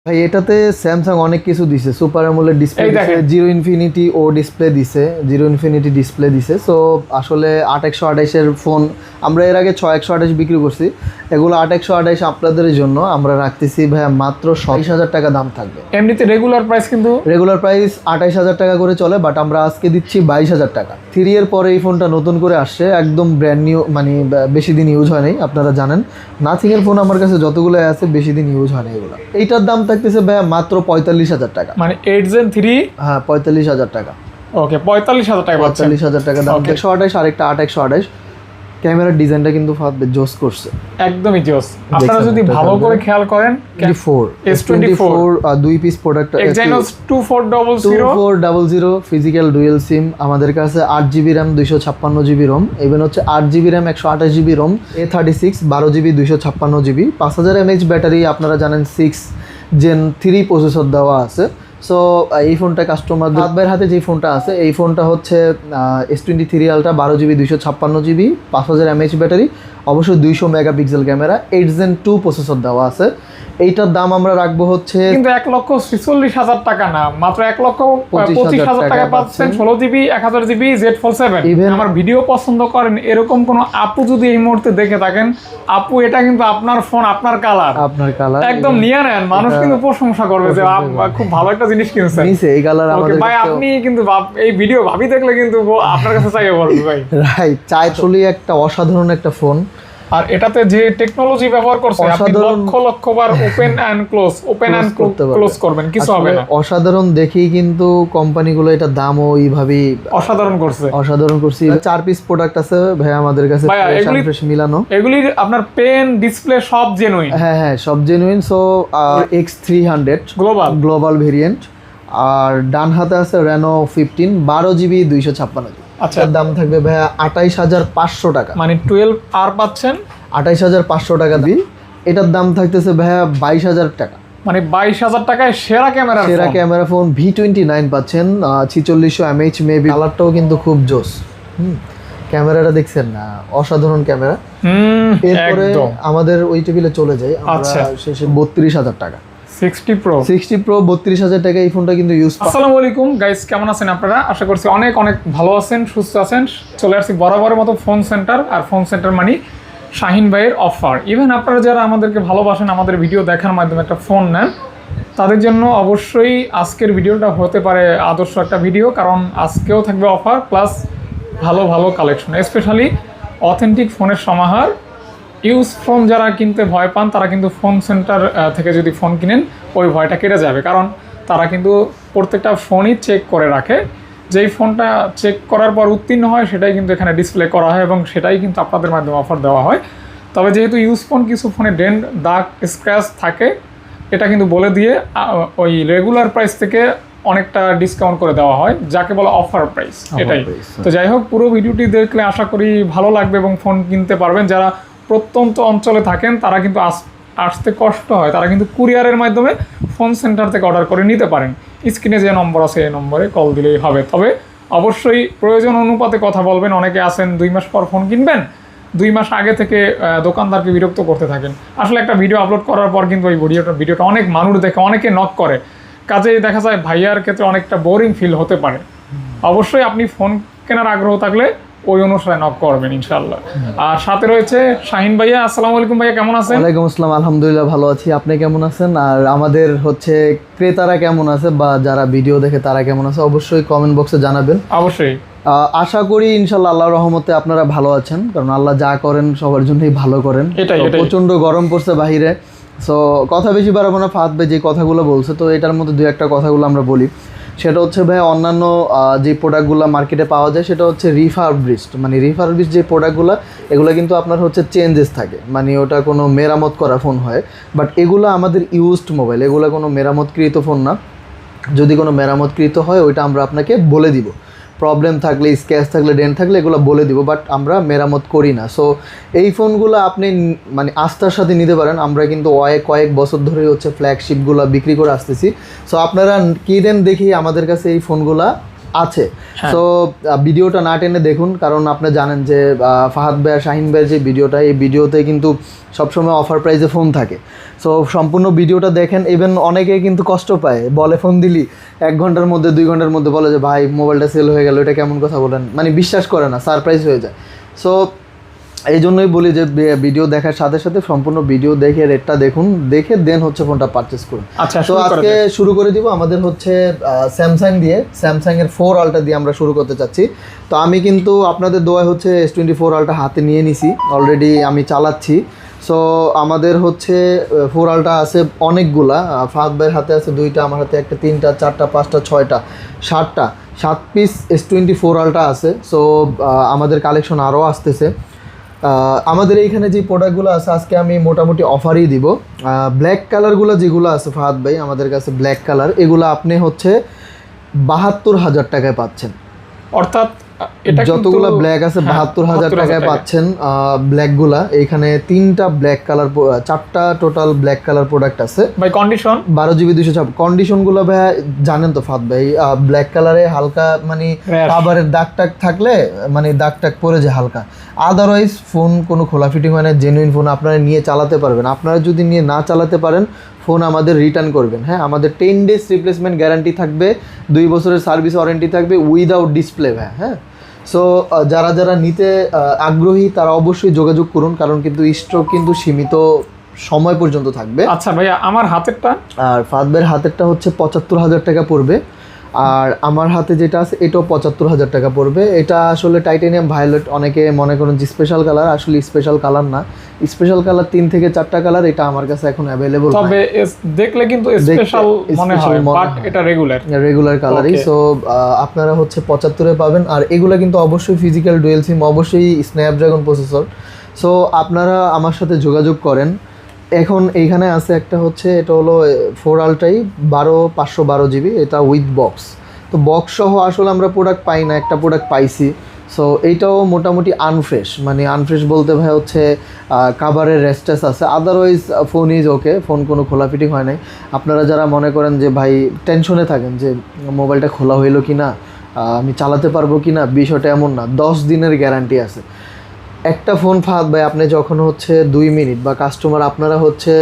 ভাই এটাতে স্যামসাং অনেক কিছু দিছে, সুপার অ্যামোলেড ডিসপ্লে দিছে, জিরো ইনফিনিটি ও ডিসপ্লে দিছে, জিরো ইনফিনিটি ডিসপ্লে দিছে। সো আসলে 8128 এর ফোন আমরা এর আগে 6128 বিক্রি করছি, এগুলো 8128 আপনাদের জন্য আমরা রাখতেছি ভাই মাত্র 27000 টাকা দাম থাকবে। এমনিতে রেগুলার প্রাইস কিন্তু রেগুলার প্রাইস 28000 টাকা করে চলে, বাট আমরা আজকে দিচ্ছি 22000 টাকা। 3 এর পরে এই ফোনটা নতুন করে আসছে, একদম ব্র্যান্ড নিউ, মানে বেশি দিন ইউজ হয় নাই। আপনারা জানেন নাথিং এর ফোন আমার কাছে যতগুলো আছে বেশি দিন ইউজ হয় না এগুলো। এইটার দাম থাকতেছে ভাই মাত্র 45000 টাকা, মানে 8 Gen 3। হ্যাঁ 45000 টাকা। ওকে 45000 টাকা পাচ্ছেন। 45000 টাকা দাম। 128 আরেকটা 8128। ক্যামেরার ডিজাইনটা কিন্তু জোস করছে, একদমই জোস। আপনারা যদি ভালো করে খেয়াল করেন S24 দুই piece product, Exynos 2400 physical dual SIM. আমাদের কাছে 8GB RAM 256GB ROM, even হচ্ছে 8GB RAM 128GB ROM, A36 12GB 256GB, 5000 mAh battery. আপনারা জানেন 6 Gen 3 প্রসেসর দেওয়া আছে। সো এই ফোনটা কাস্টমার ভাইয়ের হাতে যে ফোনটা আছে, এই ফোনটা হচ্ছে S23 Ultra 12GB 256GB, 5000 mAh battery, অবশ্যই 200 মেগাপিক্সেল ক্যামেরা, 8 Gen 2 প্রসেসর দেওয়া আছে। এইটার দাম আমরা রাখবো হচ্ছে কিন্তু 1,46,000 টাকা না, মাত্র 1,25,000 টাকা পাচ্ছেন 16GB 1000GB Z Fold 7। Even আমার ভিডিও পছন্দ করেন এরকম কোন আপু যদি এই মুহূর্তে দেখে থাকেন, আপু এটা কিন্তু আপনার ফোন, আপনার কালার একদম নিয়ে নেন, মানুষ কিন্তু প্রশংসা করবে যে খুব ভালো একটা জিনিস কিনছেন। এই কালার আমাদের ভাই আপনি কিন্তু এই ভিডিও ভাবি দেখলে কিন্তু আপনার কাছে চাইবে বলবে ভাই। রাইট, চাইলে একটা অসাধারণ একটা ফোন। আর এটাতে যে টেকনোলজি ব্যবহার করছে, আপনি লক্ষ বার ওপেন এন্ড ক্লোজ করবেন, কিছু হবে না। অসাধারণ দেখেই কিন্তু কোম্পানিগুলো এটা দামও এইভাবেই অসাধারণ করছে। 4 পিস প্রোডাক্ট আছে ভাই আমাদের কাছে, ফ্রেশ মিলানো। এগুলির আপনার পেন ডিসপ্লে সব জেনুইন। হ্যাঁ সব genuine. So X300 global variant, আর ডান হাতে আছে Reno 15 12GB 256GB। আচ্ছা, দাম থাকবে ভাইয়া 28500 টাকা, মানে 12 আর পাচ্ছেন 28500 টাকা দিই। এটার দাম থাকতেছে ভাইয়া 22000 টাকা, মানে 22000 টাকায় সেরা ক্যামেরা ফোন V29 পাচ্ছেন, 4600 mAh মেবি। কালারটাও কিন্তু খুব জোস। ক্যামেরাটা দেখছেন না, অসাধারণ ক্যামেরা। এরপরে আমাদের ওই টেবিলে চলে যাই আমরা, শেষে 32000 টাকা 60 Pro 32000 টাকা এই ফোনটা কিন্তু ইউজ। আসসালামু আলাইকুম গাইস, কেমন আছেন আপনারা? আশা করছি অনেক ভালো আছেন, সুস্থ আছেন। চলে আসছি বরাবরের মতো ফোন সেন্টার, আর ফোন সেন্টার মানে শাহিন ভাইয়ের অফার। ইভেন আপনারা যারা আমাদেরকে ভালোবাসেন, আমাদের ভিডিও দেখার মাধ্যমে একটা ফোন নেন, তাদের জন্য অবশ্যই আজকের ভিডিওটা হতে পারে আদর্শ একটা ভিডিও, কারণ আজকেও থাকবে অফার প্লাস ভালো কালেকশন, স্পেশালি অথেন্টিক ফোনের সমাহার। ইউজ ফোন যারা কিনতে ভয় পান, তারা কিন্তু ফোন সেন্টার থেকে যদি ফোন কিনেন ওই ভয়টা কেটে যাবে, কারণ তারা কিন্তু প্রত্যেকটা ফোনই চেক করে রাখে। যেই ফোনটা চেক করার পর উত্তীর্ণ হয় সেটাই কিন্তু এখানে ডিসপ্লে করা হয়, এবং সেটাই কিন্তু আপনাদের মাধ্যমে অফার দেওয়া হয়। তবে যেহেতু ইউজ ফোন, কিছু ফোনে ডেন্ট, দাগ, স্ক্র্যাচ থাকে, এটা কিন্তু বলে দিয়ে ওই রেগুলার প্রাইস থেকে অনেকটা ডিসকাউন্ট করে দেওয়া হয়, যাকে বলা অফার প্রাইস, এটাই। তো যাই হোক, পুরো ভিডিওটি দেখলে আশা করি ভালো লাগবে এবং ফোন কিনতে পারবেন। যারা প্রত্যন্ত অঞ্চলে থাকেন, তারা কিন্তু আসতে কষ্ট হয়, তারা কিন্তু কুরিয়ারের মাধ্যমে ফোন সেন্টার থেকে অর্ডার করে নিতে পারেন। স্ক্রিনে যে নম্বর আছে এই নম্বরে কল দিলেই হবে। তবে অবশ্যই প্রয়োজন অনুপাতে কথা বলবেন। অনেকে আছেন 2 মাস পর ফোন কিনবেন, 2 মাস আগে থেকে দোকানদারকে বিরক্ত করতে থাকেন। আসলে একটা ভিডিও আপলোড করার পর কিন্তু ওই ভিডিওটা অনেক মানুষ দেখে, অনেকে নক করে, কাজেই দেখা যায় ভাইয়ার ক্ষেত্রে অনেকটা বোরিং ফিল হতে পারে। অবশ্যই আপনি ফোন কেনার আগ্রহ থাকলে ওই অনুসারে নক করবেন ইনশাআল্লাহ। আর সাথে রয়েছে শাহিন ভাইয়া। আসসালামু আলাইকুম ভাইয়া, কেমন আছেন? ওয়ালাইকুম আসসালাম, আলহামদুলিল্লাহ ভালো আছি। আপনি কেমন আছেন? আর আমাদের হচ্ছে ক্রেতারা কেমন আছে বা যারা ভিডিও দেখে তারা কেমন আছে, অবশ্যই কমেন্ট বক্সে জানাবেন। অবশ্যই। আশা করি ইনশাআল্লাহ আল্লাহর রহমতে আপনারা ভালো আছেন, কারণ আল্লাহ যা করেন সবার জন্যই ভালো করেন। প্রচন্ড গরম পড়ছে বাহিরে। সো কথা বেশি বাড়াবো না, ফাহাদ ভাই যে কথাগুলো বলছে, তো এটার মধ্যে 2-1টা কথাগুলো আমরা বলি। সেটা হচ্ছে ভাই, অন্যান্য যে প্রোডাক্টগুলো মার্কেটে পাওয়া যায় সেটা হচ্ছে রিফারবিশড, মানে রিফারবিশড যে প্রোডাক্টগুলো, এগুলো কিন্তু আপনার হচ্ছে চেঞ্জেস থাকে, মানে ওটা কোনো মেরামত করা ফোন হয়। বাট এগুলো আমাদের ইউজড মোবাইল, এগুলো কোনো মেরামতকৃত ফোন না। যদি কোনো মেরামতকৃত হয় ওইটা আমরা আপনাকে বলে দিব, প্রবলেম থাকলে, স্ক্র্যাচ থাকলে, ডেন্ট থাকলে এগুলো বলে দিব, বাট আমরা মেরামত করি না। সো এই ফোনগুলো আপনি মানে আস্থার সাথে নিতে পারেন। আমরা কিন্তু কয়েক বছর ধরে হচ্ছে ফ্ল্যাগশিপগুলো বিক্রি করে আসতেছি। সো আপনারা কিনেন দেখি আমাদের কাছে এই ফোনগুলা আছে। সো ভিডিওটা না টেনে দেখুন, কারণ আপনি জানেন যে ফাহাদ ভাই আর শাহিন ভাইয়ের যে ভিডিওটা, এই ভিডিওতে কিন্তু সবসময় অফার প্রাইসে ফোন থাকে। সো সম্পূর্ণ ভিডিওটা দেখেন। ইভেন অনেকে কিন্তু কষ্ট পায়, বলে ফোন দিলি 1 ঘন্টার মধ্যে 2 ঘন্টার মধ্যে বলে যে ভাই মোবাইলটা সেল হয়ে গেল, এটা কেমন কথা বলেন, মানে বিশ্বাস করে না, সারপ্রাইজ হয়ে যায়। সো এই জন্যই বলি যে ভিডিও দেখার সাথে সাথে সম্পূর্ণ ভিডিও দেখে রেটটা দেখুন, দেখে দেন হচ্ছে ফোনটা পারচেস করুন। আচ্ছা, তো আজকে শুরু করে দিব আমাদের হচ্ছে স্যামসাং দিয়ে, স্যামসাংয়ের 4 আলট্রা দিয়ে আমরা শুরু করতে চাচ্ছি। তো আমি কিন্তু আপনাদের দোয়ায় হচ্ছে S24 আলট্রা হাতে নিয়ে নিছি, অলরেডি আমি চালাচ্ছি। সো আমাদের হচ্ছে 4 আলট্রা আছে অনেকগুলা, ফাহাদ ভাইয়ের হাতে আছে 2টা, আমার হাতে একটা, 3টা, 4টা, 5টা, 6টা, 7টা, 7 পিস S24 আলট্রা আছে। সো আমাদের কালেকশন আরও আসতেছে। আমাদের এইখানে যে প্রোডাক্টগুলো আছে আজকে আমি মোটামুটি অফারই দিব। ব্ল্যাক কালারগুলো যেগুলো আছে ফাহাদ ভাই আমাদের কাছে, ব্ল্যাক কালার, এগুলো আপনি হচ্ছে 72,000 টাকায় পাচ্ছেন। অর্থাৎ যতগুলো ব্ল্যাক আছে 72,000 টাকায় পাচ্ছেন ব্ল্যাকগুলা। এইখানে 3টা ব্ল্যাক কালার, 4টা টোটাল ব্ল্যাক কালার প্রোডাক্ট আছে। ভাই কন্ডিশন 12GB 256 কন্ডিশনগুলো ভাই জানেন তো ফাহাদ ভাই, ব্ল্যাক কালারে হালকা মানে কাভারের দাগ টাগ থাকলে মানে দাগ টাগ পড়ে যায় হালকা, আদারওয়াইজ ফোন কোনো খোলা ফিটিং হয় না, জেনুইন ফোন আপনারা নিয়ে চালাতে পারবেন। আপনারা যদি নিয়ে না চালাতে পারেন ফোন আমাদের রিটার্ন করবেন। হ্যাঁ, আমাদের 10 ডেজ রিপ্লেসমেন্ট গ্যারান্টি থাকবে, 2 বছরের সার্ভিস ওয়ারেন্টি থাকবে উইদাউট ডিসপ্লে ভাই। হ্যাঁ, সো যারা যারা নিতে আগ্রহী তারা অবশ্যই যোগাযোগ করুন, কারণ কিন্তু স্টক কিন্তু সীমিত সময় পর্যন্ত থাকবে। আচ্ছা ভাইয়া, আমার হাতেরটা আর ফাহাদ ভাইয়ের হাতেরটা হচ্ছে 75,000 টাকা পড়বে, আর আমার হাতে যেটা আছে এটাও 75,000 টাকা পড়বে। এটা আসলে টাইটানিয়াম ভায়োলেট, অনেকে মনে করেন যে স্পেশাল কালার, আসলে স্পেশাল কালার না, স্পেশাল কালার 3 থেকে 4টা কালার, এটা আমার কাছে এখন অ্যাভেলেবল। তবে দেখলে কিন্তু স্পেশাল মনে হয়, বাট এটা রেগুলার কালারই। সো আপনারা হচ্ছে 75-এ পাবেন। আর এগুলা কিন্তু অবশ্যই ফিজিক্যাল ডুয়েল সিম, অবশ্যই স্ন্যাপড্রাগন প্রসেসর। সো আপনারা আমার সাথে যোগাযোগ করেন। এখন এইখানে আছে একটা হচ্ছে, এটা হলো 4 আলট্রাই 512GB, এটা উইথ বক্স। তো বক্স সহ আসলে আমরা প্রোডাক্ট পাই না, একটা প্রোডাক্ট পাইছি। সো এইটাও মোটামুটি আনফ্রেশ, মানে আনফ্রেশ বলতে ভাই হচ্ছে কাভারের রেস্টেস আছে, otherwise phone is okay, phone কোনো খোলা ফিটিং হয় নাই। আপনারা যারা মনে করেন যে ভাই টেনশনে থাকেন যে মোবাইলটা খোলা হইলো কি না, আমি চালাতে পারবো কি না, বিষয়টা এমন না, 10 দিনের গ্যারান্টি আছে। একটা ফোন ফাহাদ ভাই আপনি যখন হচ্ছে 2 মিনিট বা কাস্টমার আপনারা হচ্ছে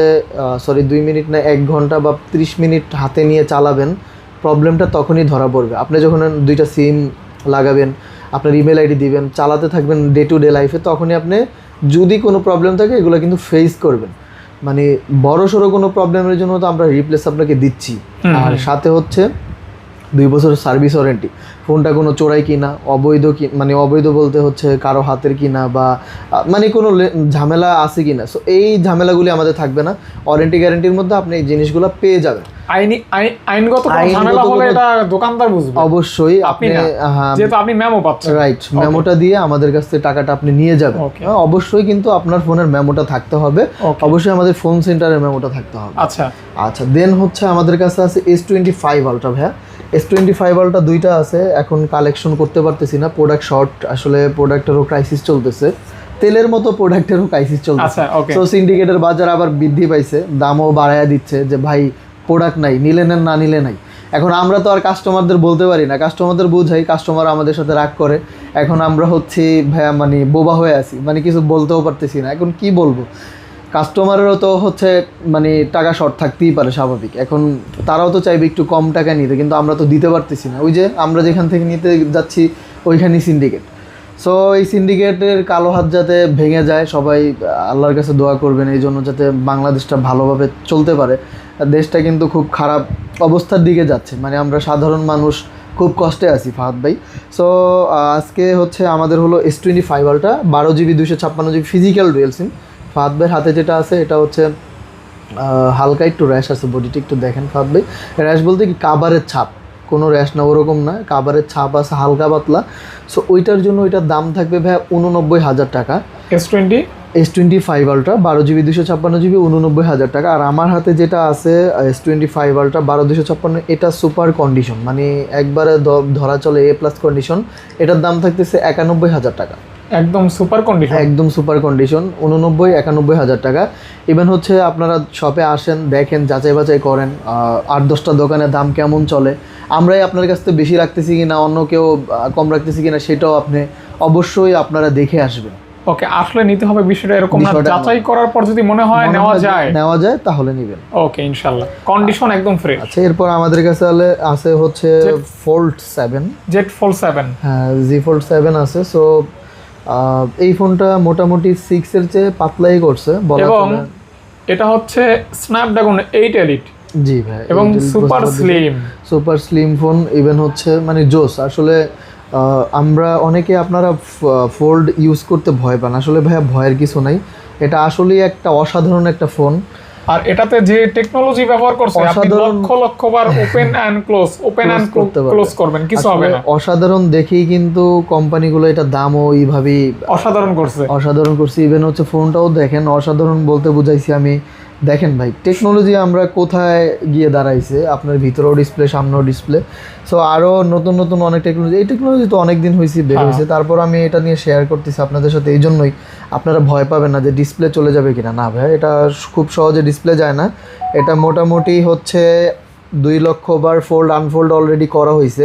2 মিনিট না 1 ঘন্টা বা 30 মিনিট হাতে নিয়ে চালাবেন, প্রবলেমটা তখনই ধরা পড়বে। আপনি যখন 2টা সিম লাগাবেন, আপনার ইমেল আইডি দিবেন, চালাতে থাকবেন ডে টু ডে লাইফে, তখনই আপনি যদি কোনো প্রবলেম থাকে এগুলো কিন্তু ফেস করবেন। মানে বড় সড়ো কোনো প্রবলেমের জন্য তো আমরা রিপ্লেস আপনাকে দিচ্ছি, আর সাথে হচ্ছে 2 বছরের সার্ভিস ওয়ারেন্টি। ফোনটা কোনো চোরাই কিনা, অবৈধ কি, মানে অবৈধ বলতে হচ্ছে কারো হাতের কিনা বা মানে কোনো ঝামেলা আছে কিনা, সো এই ঝামেলাগুলি আমাদের থাকবে না। ওয়ারেন্টি গ্যারান্টির মধ্যে আপনি এই জিনিসগুলো পেয়ে যাবেন। আইনগত ঝামেলা হলে এটা দোকানদার বুঝবে অবশ্যই, আপনি যেহেতু আপনি মেমো পাচ্ছেন, রাইট, মেমোটা দিয়ে আমাদের কাছ থেকে টাকাটা আপনি নিয়ে যাবেন। অবশ্যই কিন্তু আপনার ফোনের মেমোটা থাকতে হবে, অবশ্যই আমাদের ফোন সেন্টারের মেমোটা থাকতে হবে। আচ্ছা দেন হচ্ছে আমাদের কাছে আছে S25 আলট্রা ভাইয়া। S25 আলট্রা 2টা আছে, এখন কালেকশন করতে পারতেছি না, প্রোডাক্ট শর্ট, আসলে প্রোডাক্টেরও ক্রাইসিস চলতেছে, তেলের মতো প্রোডাক্টেরও ক্রাইসিস চলতেছে। তো সিন্ডিকেটের বাজার আবার বৃদ্ধি পাইছে, দামও বাড়ায়া দিচ্ছে যে ভাই প্রোডাক্ট নাই, নিলে নেন, না নিলে নাই। এখন আমরা তো আর কাস্টমারদের বলতে পারি না, কাস্টমারদের বুঝাই, কাস্টমার আমাদের সাথে রাগ করে। এখন আমরা হচ্ছে ভাইয়া মানে বোবা হয়ে আছি, মানে কিছু বলতেও পারতেছি না। এখন কি বলবো, কাস্টমারেরও তো হচ্ছে মানে টাকা শর্ট থাকতেই পারে, স্বাভাবিক। এখন তারাও তো চাইবে একটু কম টাকা নিতে, কিন্তু আমরা তো দিতে পারতেছি না। ওই যে আমরা যেখান থেকে নিতে যাচ্ছি ওইখানেই সিন্ডিকেট। সো এই সিন্ডিকেটের কালো হাত যাতে ভেঙে যায়, সবাই আল্লাহর কাছে দোয়া করবেন এই জন্য, যাতে বাংলাদেশটা ভালোভাবে চলতে পারে। দেশটা কিন্তু খুব খারাপ অবস্থার দিকে যাচ্ছে, মানে আমরা সাধারণ মানুষ খুব কষ্টে আছি ফাহাদ ভাই। সো আজকে হচ্ছে আমাদের হলো S25 ultra 12GB 256GB physical dual SIM. Fahad ভাইয়ের হাতে যেটা আছে এটা হচ্ছে হালকা একটু র্যাশ আছে, বডিটি একটু দেখেন ফাহাদ ভাই। র্যাশ বলতে কি কাভারের ছাপ, কোনো র্যাশ না, ওরকম না, কাভারের ছাপ আছে হালকা পাতলা। সো ওইটার জন্য ওইটার দাম থাকবে ভাই 89,000 টাকা। S25 আলট্রা 12GB 256GB 89,000 টাকা। আর আমার হাতে যেটা আছে S25 আলট্রা 12/256, এটা সুপার কন্ডিশন, মানে একবারে ধরা চলে A+ কন্ডিশন, এটার দাম থাকতেছে 91,000 টাকা। একদম সুপার কন্ডিশন, একদম সুপার কন্ডিশন, 89-91 হাজার টাকা। ইভেন হচ্ছে আপনারা শপে আসেন, দেখেন, যাচাই বাছাই করেন 8-10টা দোকানের দাম কেমন চলে, আমরাই আপনার কাছ থেকে বেশি রাখতেছি কিনা, অন্য কেউ কম রাখতেছি কিনা, সেটাও আপনি অবশ্যই আপনারা দেখে আসবেন। ওকে, আসলে নিতে হবে বিষয়টা এরকম না, যাচাই করার পর যদি মনে হয় নেওয়া যায় তাহলে নেবেন। ওকে, ইনশাআল্লাহ কন্ডিশন একদম ফ্রেশ। আচ্ছা, এরপর আমাদের কাছে আছে হচ্ছে Fold 7, Z Fold 7, হ্যাঁ Z Fold 7 আছে। সো এই ফোনটা মোটামুটি 6 এর চেয়ে পাতলাই করছে এবং এটা হচ্ছে স্ন্যাপড্রাগন 8 এলিট। জি ভাই, এবং সুপার স্লিম ফোন। ইভেন হচ্ছে মানে জোস আসলে। আমরা অনেকে আপনারা ফোল্ড ইউজ করতে ভয় পান, আসলে ভাইয়া ভয়ের কিছু নাই, এটা আসলেই একটা অসাধারণ একটা ফোন। আর এটাতে যে টেকনোলজি ব্যবহার করছে, আপনি লক্ষ বার ওপেন এন্ড ক্লোজ করবেন, কিছু হবে না। অসাধারণ দেখেই কিন্তু কোম্পানিগুলো এটা দামও এইভাবেই অসাধারণ করছে। ইভেন হচ্ছে ফোনটাও দেখেন, অসাধারণ বলতে বুঝাইছি আমি। দেখেন ভাই, টেকনোলজি আমরা কোথায় গিয়ে দাঁড়াইছে, আপনার ভিতরেও ডিসপ্লে, সামনেও ডিসপ্লে। সো আরও নতুন নতুন অনেক টেকনোলজি, এই টেকনোলজি তো অনেক দিন বের হয়েছে, তারপর আমি এটা নিয়ে শেয়ার করতেছি আপনাদের সাথে। এই জন্যই আপনারা ভয় পাবেন না যে ডিসপ্লে চলে যাবে কিনা, না ভাই, এটা খুব সহজে ডিসপ্লে যায় না। এটা মোটামুটি হচ্ছে 2 লক্ষ বার ফোল্ড আনফোল্ড অলরেডি করা হয়েছে।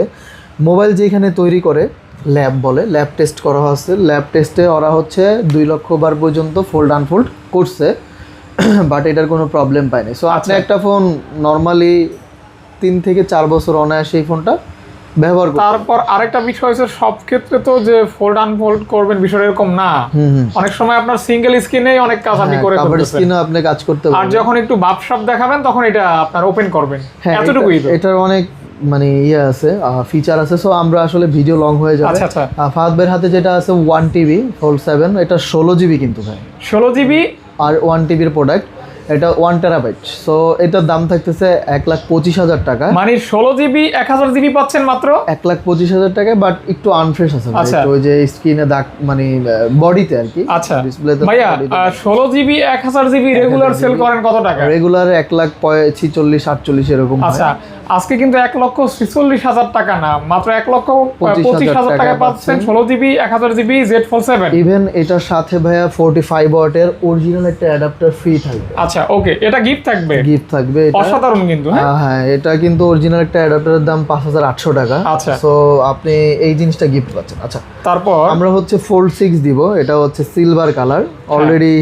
মোবাইল যেখানে তৈরি করে ল্যাব বলে, ল্যাব টেস্ট করা হচ্ছে, ল্যাব টেস্টে ওরা হচ্ছে 2 লক্ষ বার পর্যন্ত ফোল্ড আনফোল্ড করছে, বাট এটার কোনো প্রবলেম পায়নি। সো আপনি একটা ফোন নর্মালি 3 থেকে 4 বছর অনায়াসে এই ফোনটা ব্যবহার করতে। তারপর আরেকটা বিষয় হচ্ছে, সব ক্ষেত্রে তো যে ফোল্ড আনফোল্ড করবেন বিষয় এরকম না, অনেক সময় আপনার সিঙ্গেল স্ক্রিনেই অনেক কাজ আপনি করে ফেলবেন, কভার স্ক্রিনে আপনি কাজ করতে পারবেন। আর যখন একটু ভাবসাব দেখাবেন তখন এটা আপনার ওপেন করবেন, এতটুকুই। এটার অনেক মানে আছে, ফিচার আছে। সো আমরা আসলে ভিডিও লং হয়ে যাবে। আচ্ছা, ফাহাদ ভাইয়ের হাতে যেটা আছে 1 TB Fold 7, এটা 16 GB কিন্তু ভাই, 16 GB আর 1 TB এর প্রোডাক্ট, এটা 1 টেরাবাইট। সো এটার দাম থাকতেছে 1,25,000 টাকা। মানে 16 GB 1000 GB পাচ্ছেন মাত্র 1,25,000 টাকায়, বাট একটু আনফ্রেশ আছে ভাই, ওই যে স্ক্রিনে দাগ মানে বডিতে আর কি। আচ্ছা ডিসপ্লেতে ভাইয়া 16 GB 1000 GB রেগুলার সেল করেন কত টাকা? রেগুলার 1,46,48 এরকম। আচ্ছা, আজকে কিন্তু 1,46,000 টাকা না, মাত্র 1,25,000 টাকা পাচ্ছেন 16 GB 1000 GB Z Fold 7। Even এটার সাথে ভাইয়া 45 ওয়াটের অরিজিনাল একটা অ্যাডাপ্টার ফ্রি থাকবে। আচ্ছা, ওকে, এটা গিফট থাকবে এটা অসাধারণ কিন্তু। হ্যাঁ, এটা কিন্তু অরিজিনাল একটা অ্যাডাপ্টারের দাম 5,800 টাকা। আচ্ছা, সো আপনি এই জিনিসটা গিফট পাচ্ছেন। আচ্ছা, তারপর আমরা হচ্ছে Fold 6 দিব, এটা হচ্ছে সিলভার কালার, অলরেডি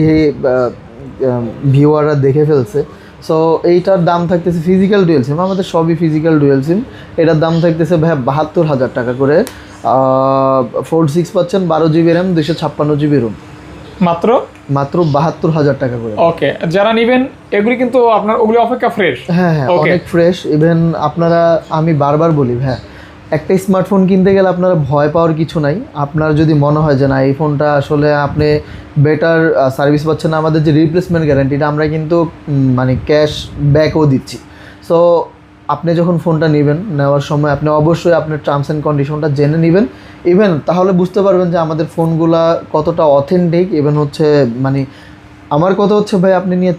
ভিউয়াররা দেখে ফেলছে। সো এইটার দাম থাকতেছে ফিজিক্যাল ডুয়েল সিম, আমাদের সবই ফিজিক্যাল ডুয়েল সিম, এটার দাম থাকতেছে ভাই 72,000 টাকা করে। Fold 6 পাচ্ছেন 12 GB র্যাম, 256 GB রোম, মাত্র 72,000 টাকা করে। ওকে, যারা নেবেন এগুলি কিন্তু আপনার ওগুলি অপেক্ষা ফ্রেশ। হ্যাঁ, অনেক ফ্রেশ। ইভেন আপনারা, আমি বারবার বলি হ্যাঁ, একটা স্মার্টফোন কিনতে গেলে আপনারা ভয় পাওয়ার কিছু নাই। আপনার যদি মনে হয় যে না, এই ফোনটা আসলে আপনি বেটার সার্ভিস পাচ্ছেন, আমাদের যে রিপ্লেসমেন্ট গ্যারান্টিটা আমরা কিন্তু মানে ক্যাশ ব্যাকও দিচ্ছি। সো আপনি যখন ফোনটা নেওয়ার সময় আপনি অবশ্যই আপনার টার্মস অ্যান্ড কন্ডিশনটা জেনে নেবেন। ইভেন তাহলে বুঝতে পারবেন যে আমাদের ফোনগুলা কতটা অথেন্টিক। ইভেন হচ্ছে মানে আমার কথা হচ্ছে ভাই, আপনি নিয়ে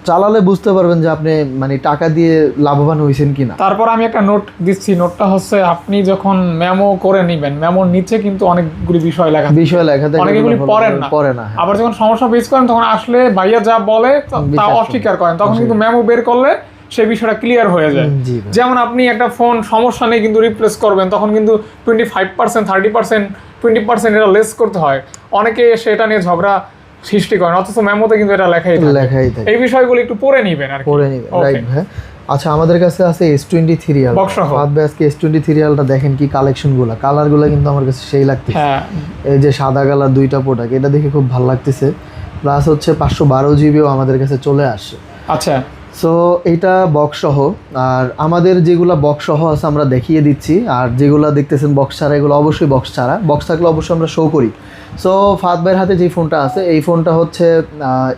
চালালে বুঝতে পারবেন যে আপনি মানে টাকা দিয়ে লাভবান হয়েছেন কিনা। তারপর আমি একটা নোট দিচ্ছি, নোটটা হচ্ছে আপনি যখন মেমো করে নেবেন, মেমোর নিচে কিন্তু অনেকগুলি বিষয় লেখা থাকে, অনেকগুলি পড়েন না। আবার যখন সমস্যা ফেস করেন তখন আসলে ভাইয়া যা বলে তা অস্বীকার করেন, তখন কিন্তু মেমো বের করলে সেই বিষয়টা ক্লিয়ার হয়ে যায়। যেমন আপনি একটা ফোন সমস্যা নেই কিন্তু রিপ্লেস করবেন, তখন কিন্তু 25%, 30%, 20% এটা লেস করতে হয়। অনেকে সেটা নিয়ে ঝগড়া সৃষ্টি করেন, অথচ মেমোতে কিন্তু এটা লেখাই থাকে। এই বিষয়গুলো একটু পড়ে নেবেন আর পড়ে নেবেন, রাইট ভাই। আচ্ছা, আমাদের কাছে আছে S23 রিয়াল ফাহাদ ভাই। আজকে S23 রিয়ালটা দেখেন কি কালেকশনগুলো, কালারগুলো কিন্তু আমার কাছে সেই লাগতেছে। এই যে সাদা কালার 2টা প্রোডাক্ট, এটা দেখে খুব ভালো লাগতেছে। প্লাস হচ্ছে 512 জিবিও আমাদের কাছে চলে আসছে। আচ্ছা, সো এইটা বক্স সহ, আর আমাদের যেগুলো বক্স সহ আছে আমরা দেখিয়ে দিচ্ছি, আর যেগুলো দেখতেছেন বক্স ছাড়া এগুলো অবশ্যই বক্স ছাড়া। বক্স থাকলে অবশ্যই আমরা শো করি। সো ফাহাদ ভাইয়ের হাতে যে ফোনটা আছে, এই ফোনটা হচ্ছে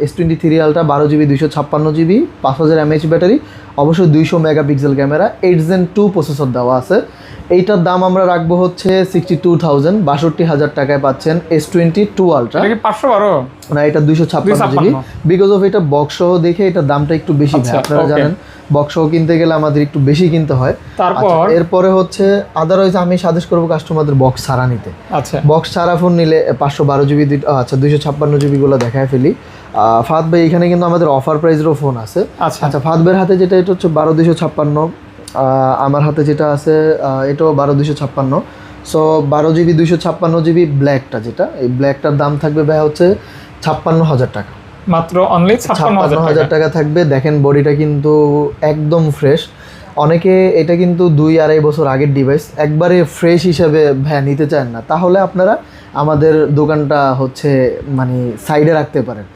S23 রিয়ালটা, 12 GB 256 GB, 5000 mAh battery, অবশ্যই 200 মেগাপিক্সেল ক্যামেরা, 8 Gen 2 প্রসেসর দেওয়া আছে। এইটার দাম আমরা রাখবো হচ্ছে 62,000, 62,000 টাকায় পাচ্ছেন S22 Ultra। না, এটা 256 GB, বিকজ অফ এটা বক্স সহ দেখে এটার দামটা একটু বেশি ভাই, আপনারা জানেন। বক্সও কিনতে গেলে আমাদের একটু বেশি কিনতে হয়। তারপর এরপরে হচ্ছে আদারওয়াইজ আমি সাজেস্ট করবো কাস্টমারদের বক্স ছাড়া নিতে। আচ্ছা, বক্স ছাড়া ফোন নিলে 512 জিবি, আচ্ছা 256 জিবিগুলো দেখায় ফেলি। ফাহাদ ভাই এখানে কিন্তু আমাদের অফার প্রাইসেরও ফোন আছে। আচ্ছা ফাহাদ ভাইয়ের হাতে যেটা এটা হচ্ছে 12256, আমার হাতে যেটা আছে এটাও 12256। সো 12 জিবি 256 জিবি ব্ল্যাকটা, যেটা এই ব্ল্যাকটার দাম থাকবে ভাই হচ্ছে 56,000 টাকা, মাত্র অনলি 56,000 টাকা থাকবে। দেখেন বডিটা কিন্তু একদম ফ্রেশ। অনেকে এটা কিন্তু 2-2.5 বছর আগের ডিভাইস, একবারে ফ্রেশ হিসেবে ভাইয়া নিতে চান না, তাহলে আপনারা আমাদের দোকানটা হচ্ছে মানে সাইডে রাখতে পারেন।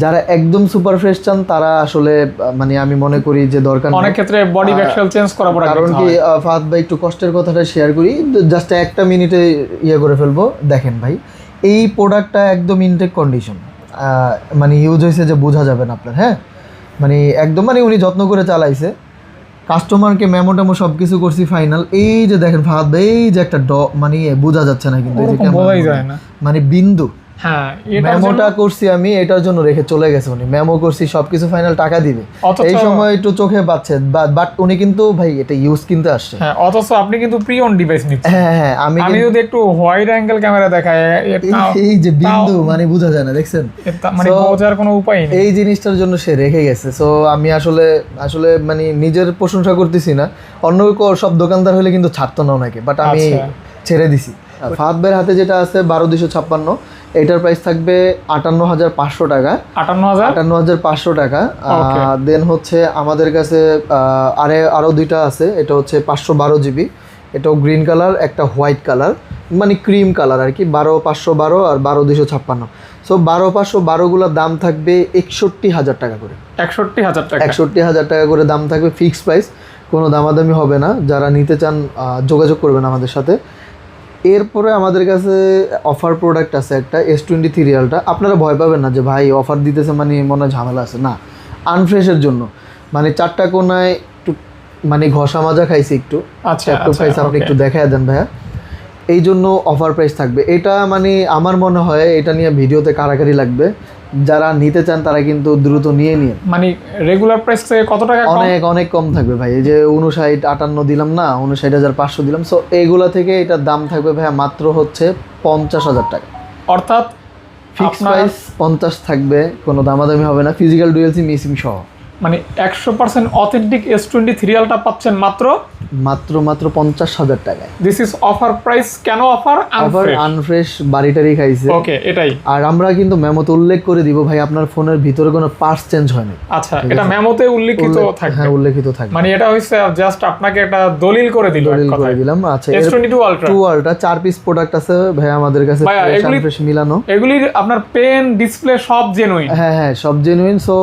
যারা একদম সুপার ফ্রেশ চান তারা আসলে মানে আমি মনে করি যে দরকার অনেক ক্ষেত্রে বডি ব্যাকশেল চেঞ্জ করা পড়ে। কারণ কি ফাহাদ ভাই একটু কষ্টের কথাটা শেয়ার করি, জাস্ট একটা মিনিটে ইয়ে করে ফেলবো। দেখেন ভাই এই প্রোডাক্টটা একদম ইনটেক কন্ডিশন, মানে ইউজ হয়েছে যে বোঝা যাবে না আপনার, হ্যাঁ মানে একদম মানে উনি যত্ন করে চালাইছে, কাস্টমারকে মেমো টেমো সব কিছু করছি ফাইনাল। এই যে দেখেন ফাহাদ ভাই এই যে একটা মানে বোঝা যাচ্ছে না কিন্তু মানে বিন্দু, হ্যাঁ মেমোটা করছি আমি এটার জন্য রেখে চলে গেছে উনি, মেমো করছি সবকিছু ফাইনাল, টাকা দিবে এই সময় একটু চোখে পাচ্ছে, বাট উনি কিন্তু ভাই এটা ইউজ কিনতে আসছে। হ্যাঁ, অথচ আপনি কিন্তু প্রি অন ডিভাইস নিচ্ছেন। হ্যাঁ আমি যদি একটু ওয়াইড অ্যাঙ্গেল ক্যামেরা দেখাই, এই যে বিন্দু মানে বোঝা যায় না, দেখছেন মানে বোঝার কোনো উপায় নেই, এই জিনিসটার জন্য সে রেখে গেছে। সো আমি আসলে মানে নিজের প্রশংসা করতেছি না, অন্য সব দোকানদার হলে কিন্তু ছাড়তো না ওনাকে, বাট আমি ছেড়ে দিছি। ফাহাদ ভাইয়ের হাতে যেটা আছে 12256, এটার প্রাইস থাকবে 58,500 টাকা, 58,500 টাকা। দেন হচ্ছে আমাদের কাছে আরও দুইটা আছে, এটা হচ্ছে 512 জিবি, এটাও গ্রিন কালার, একটা হোয়াইট কালার মানে ক্রিম কালার আর কি, 12512 আর 12256। সো 12512গুলোর দাম থাকবে 61,000 টাকা করে, 61,000 টাকা করে দাম থাকবে, ফিক্সড প্রাইস, কোনো দামাদামি হবে না। যারা নিতে চান যোগাযোগ করবেন আমাদের সাথে। এরপরে আমাদের কাছে অফার প্রোডাক্ট আছে একটা S23 রিয়ালটা, আপনারা ভয় পাবেন না যে ভাই অফার দিতেছে মানে মনে ঝামেলা আছে, না, আনফ্রেশের জন্য মানে 4টা কোনায় একটু মানে ঘষা মাজা খাইছি একটু, প্রাইস আপনি একটু দেখায় দেন ভাইয়া, এই জন্য অফার প্রাইস থাকবে। এটা মানে আমার মনে হয় এটা নিয়ে ভিডিওতে কারাকারি লাগবে, যারা নিতে চান তারা কিন্তু দ্রুত নিয়ে নিন। মানে রেগুলার প্রাইস থেকে কত টাকা কম? অনেক কম থাকবে ভাই, এই যে 59-58 দিলাম না, 59,500 দিলাম। সো এইগুলা থেকে এটার দাম থাকবে ভাইয়া মাত্র হচ্ছে 50,000 টাকা, অর্থাৎ ফিক্সড প্রাইস 50 থাকবে, কোনো দামাদামি হবে না, ফিজিক্যাল ডুয়াল সিম ইসিম সহ। মানে 100% অথেন্টিক S23 রিয়ালটা পাচ্ছেন মাত্র 50,000 টাকায়। This is offer price. কেন অফার? আনফ্রেশ বাড়িটারি খাইছে। ওকে, এটাই। আর আমরা কিন্তু মেমোতে উল্লেখ করে দিব ভাই আপনার ফোনের ভিতরে কোনো পার্টস চেঞ্জ হয় না। আচ্ছা, এটা মেমোতে উল্লেখিত থাকবে? হ্যাঁ, উল্লেখিত থাকবে। মানে এটা হইছে জাস্ট আপনাকে একটা দলিল করে দিলাম। আচ্ছা, S22 Ultra 4 পিস প্রোডাক্ট আছে ভাই আমাদের কাছে, ফ্রেশ মিলানো। এগুলির আপনার পেন, ডিসপ্লে সব জেনুইন? হ্যাঁ, সব জেনুইন। সো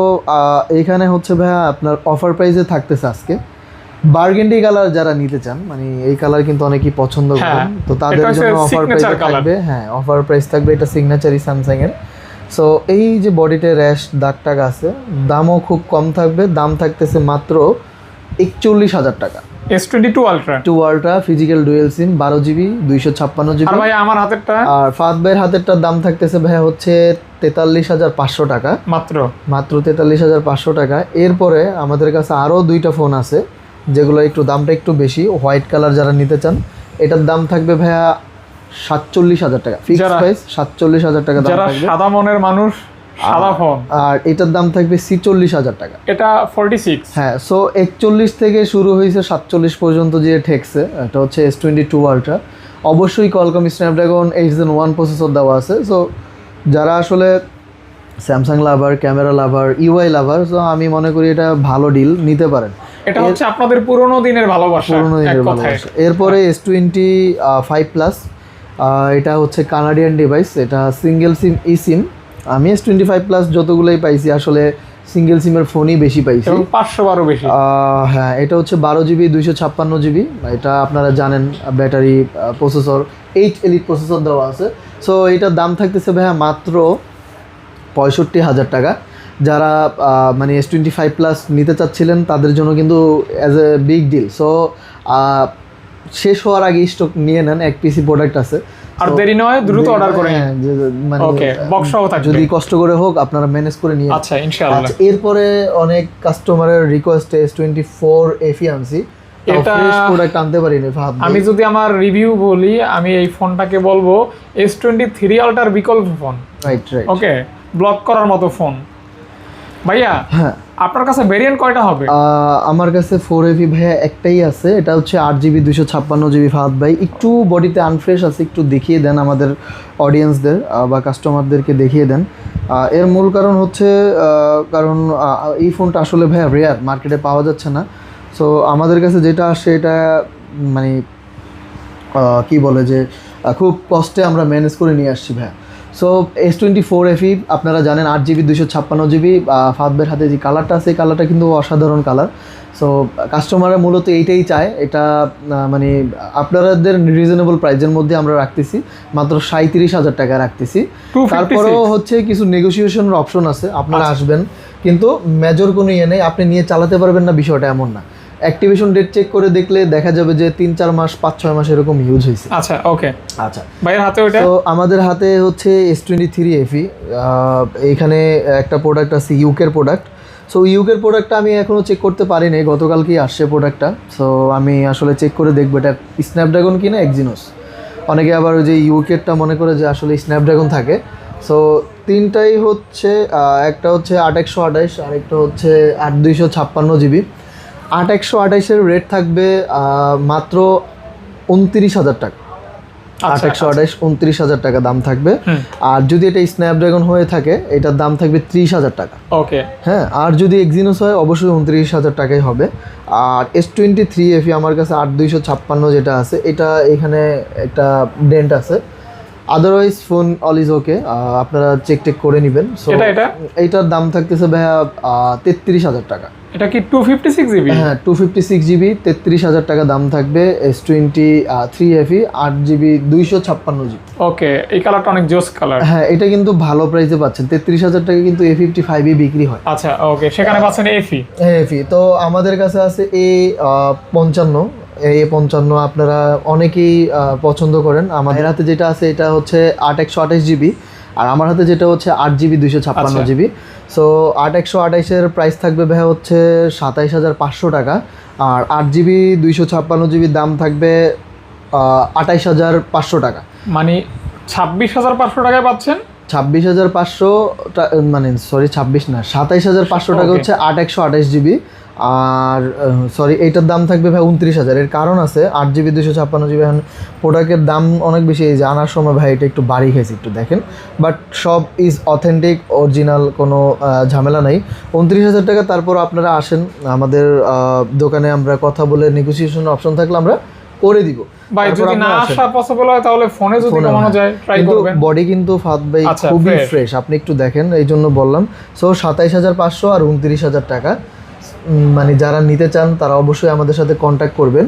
এইখানে হচ্ছে ভাইয়া আপনার অফার প্রাইসে থাকতেছে আজকে বার্গেন্ডি কালার, যারা নিতে চান মানে এই কালার কিন্তু অনেকেই পছন্দ করেন, তো তাদের জন্য অফার প্রাইস থাকবে। হ্যাঁ, অফার প্রাইস থাকবে, এটা সিগনেচারই স্যামসাং এর। সো এই যে বডিতে র্যাশ দাগ টাগ আছে, দামও খুব কম থাকবে, দাম থাকতেছে মাত্র 41,000 টাকা। S22 Ultra physical dual SIM 12 GB 256 GB. আর ভাই আমার হাতেরটা? আর ফাহাদ ভাইয়ের হাতেরটার দাম থাকতেছে ভাই হচ্ছে 43,500 টাকা, মাত্র 43,500 টাকা। এরপরে আমাদের কাছে আরও দুইটা ফোন আছে যেগুলো একটু দামটা একটু বেশি, হোয়াইট কালার যারা নিতে চান, এটার দাম থাকবে ভাইয়া 47,000 টাকা, ফিক্সড প্রাইস 47,000 টাকা দাম থাকবে। সাদা মনের মানুষ, সাদা ফোন। আর এটার দাম থাকবে 46,000 টাকা, এটা 46। হ্যাঁ, সো 41 থেকে শুরু হয়েছে 47 পর্যন্ত যে ঠেকছে, এটা হচ্ছে S22 Ultra। অবশ্যই কোয়ালকম স্ন্যাপড্রাগন 8 Gen 1 প্রসেসর দেওয়া আছে। সো যারা আসলে স্যামসাং লাভার, ক্যামেরা লাভার, ইউআই লাভার, সো আমি মনে করি এটা ভালো ডিল, নিতে পারেন। এটা হচ্ছে আপনাদের পুরনো দিনের ভালোবাসা। এরপরে S25 প্লাস, এটা হচ্ছে কানাডিয়ান ডিভাইস, এটা সিঙ্গেল সিম সিম। আমি S25 প্লাস যতগুলোই পাইছি আসলে সিঙ্গেল সিমের ফোনই বেশি পাইছি, 512 বেশি। হ্যাঁ, এটা হচ্ছে 12 জিবি 256 জিবি, এটা আপনারা জানেন battery, processor H Elite processor দেওয়া আছে। সো এটার দাম থাকতেছে ভাইয়া মাত্র 65,000 টাকা। যারা মানে S25 প্লাস নিতে চাচ্ছিলেন তাদের জন্য কিন্তু as a big deal. So শেষ হওয়ার আগে স্টক নিয়ে নেন, এক পিসি প্রোডাক্ট আছে। আর দেরি নয় দ্রুত অর্ডার করে হ্যাঁ, মানে ওকে বক্স সহ থাকবে যদি কষ্ট করে হোক আপনারা ম্যানেজ করে নিয়ে। আচ্ছা ইনশাআল্লাহ। আচ্ছা, এরপরে অনেক কাস্টমারের রিকোয়েস্টে S24 FE আনছি, এটা ফ্রেশ প্রোডাক্ট আনতে পারিনি ফাহাদ ভাই। আমি যদি আমার রিভিউ বলি, আমি এই ফোনটাকে বলবো S23 আলট্রার বিকল্প ফোন। Right right. ওকে, ব্লক করার মতো ফোন। ভাইয়া হ্যাঁ, আপনার কাছে ভেরিয়েন্ট কয়টা হবে? আমার কাছে 4FE ভাইয়া একটাই আছে, এটা হচ্ছে 8GB 256GB। ফাহাদ ভাই একটু বডিতে আনফ্রেশ আছে, একটু দেখিয়ে দেন আমাদের অডিয়েন্সদের বা কাস্টমারদেরকে দেখিয়ে দেন। এর মূল কারণ হচ্ছে কারণ এই ফোনটা আসলে ভাইয়া রেয়ার, মার্কেটে পাওয়া যাচ্ছে না। সো আমাদের কাছে যেটা আসে এটা মানে কি বলে যে খুব কষ্টে আমরা ম্যানেজ করে নিয়ে আসছি ভাইয়া। সো S24 FE আপনারা জানেন 8GB 256GB। ফাহাদ ভাইয়ের হাতে যে কালারটা আছে এই কালারটা কিন্তু অসাধারণ কালার। সো কাস্টমাররা মূলত এইটাই চায়, এটা মানে আপনাদের রিজনেবল প্রাইসের মধ্যে আমরা রাখতেছি, মাত্র 37,000 টাকা রাখতেছি। তারপরেও হচ্ছে কিছু নেগোসিয়েশনের অপশন আছে, আপনারা আসবেন, কিন্তু মেজর কোনো ইয়ে নেই, আপনি নিয়ে চালাতে পারবেন না বিষয়টা এমন না। অ্যাক্টিভেশন ডেট চেক করে দেখলে দেখা যাবে যে 3-4 মাস 5-6 মাস এরকম ইউজ হয়েছে। আচ্ছা ওকে। আচ্ছা ভাইয়ের হাতে ওটা? তো আমাদের হাতে হচ্ছে S23 FE। এইখানে একটা প্রোডাক্ট আছে ইউকের প্রোডাক্ট। সো ইউকের প্রোডাক্টটা আমি এখনও চেক করতে পারিনি, গতকালকেই আসছে প্রোডাক্টটা। সো আমি আসলে চেক করে দেখবো এটা স্ন্যাপড্রাগন কিনা এক্সিনোস। অনেকে আবার ওই যে ইউকেরটা মনে করে যে আসলে স্ন্যাপড্রাগন থাকে। সো তিনটাই হচ্ছে একটা হচ্ছে 8/128, আরেকটা হচ্ছে 8/256GB। 8/128-এর রেট থাকবে মাত্র 29,000 টাকা। 8/128 29,000 টাকা দাম থাকবে। আর যদি এটা স্ন্যাপড্রাগন হয়ে থাকে এটার দাম থাকবে 30,000 টাকা। ওকে হ্যাঁ, আর যদি এক্সিনোস হয় অবশ্যই 29,000 টাকাই হবে। আর S23 FE আমার কাছে 8/256 যেটা আছে এটা এখানে একটা ডেন্ট আছে, otherwise phone all is okay, আপনারা চেক টেক করে নেবেন। সো এইটার দাম থাকতেছে ভাইয়া 33,000 টাকা। এটা কি 256GB? হ্যাঁ 256GB, 33,000 টাকা দাম থাকবে। S23 FE 8GB 256GB। ওকে, এই কালারটা অনেক জোস কালার। হ্যাঁ, এটা কিন্তু ভালো প্রাইসে পাচ্ছেন, 33,000 টাকা কিন্তু A55 বিক্রি হয়। আচ্ছা ওকে, সেখানে পাচ্ছেন FE। তো আমাদের কাছে আছে A55। A55 আপনারা অনেকেই পছন্দ করেন। আমাদের হাতে যেটা আছে এটা হচ্ছে 8/128GB, আর আমার হাতে যেটা হচ্ছে 8GB 256GB। সো 8/128-এর প্রাইস থাকবে ভাই হচ্ছে 27,500 টাকা, আর 8GB 256GB দাম থাকবে 28,500 টাকা। মানে 26,500 টাকায় পাচ্ছেন। 26,500 মানে সরি 26 না 27,500 টাকা হচ্ছে 8/128GB। আর সরি এইটার দাম থাকবে ভাই 29,000। এর কারণ আছে 8GB 256GB এখন প্রোডাক্টের দাম অনেক বেশি, এই যে আনার সময় ভাই এটা একটু বাড়ি খেয়েছে, একটু দেখেন, বাট সব ইজ অথেন্টিক, অরিজিনাল, কোনো ঝামেলা নাই। 29,000 টাকা। তারপর আপনারা আসেন আমাদের দোকানে, আমরা কথা বলে নেগোসিয়েশন অপশন থাকলে আমরা করে দিব। ভাই যদি না আসা পসিবল হয় তাহলে ফোনে যদি কমানো যায় ট্রাই করবেন। বডি কিন্তু ফাহাদ ভাই খুবই ফ্রেশ, আপনি একটু দেখেন, এই জন্য বললাম। সো 27,500 আর 29,000 টাকা, মানে যারা নিতে চান তারা অবশ্যই আমাদের সাথে কন্ট্যাক্ট করবেন।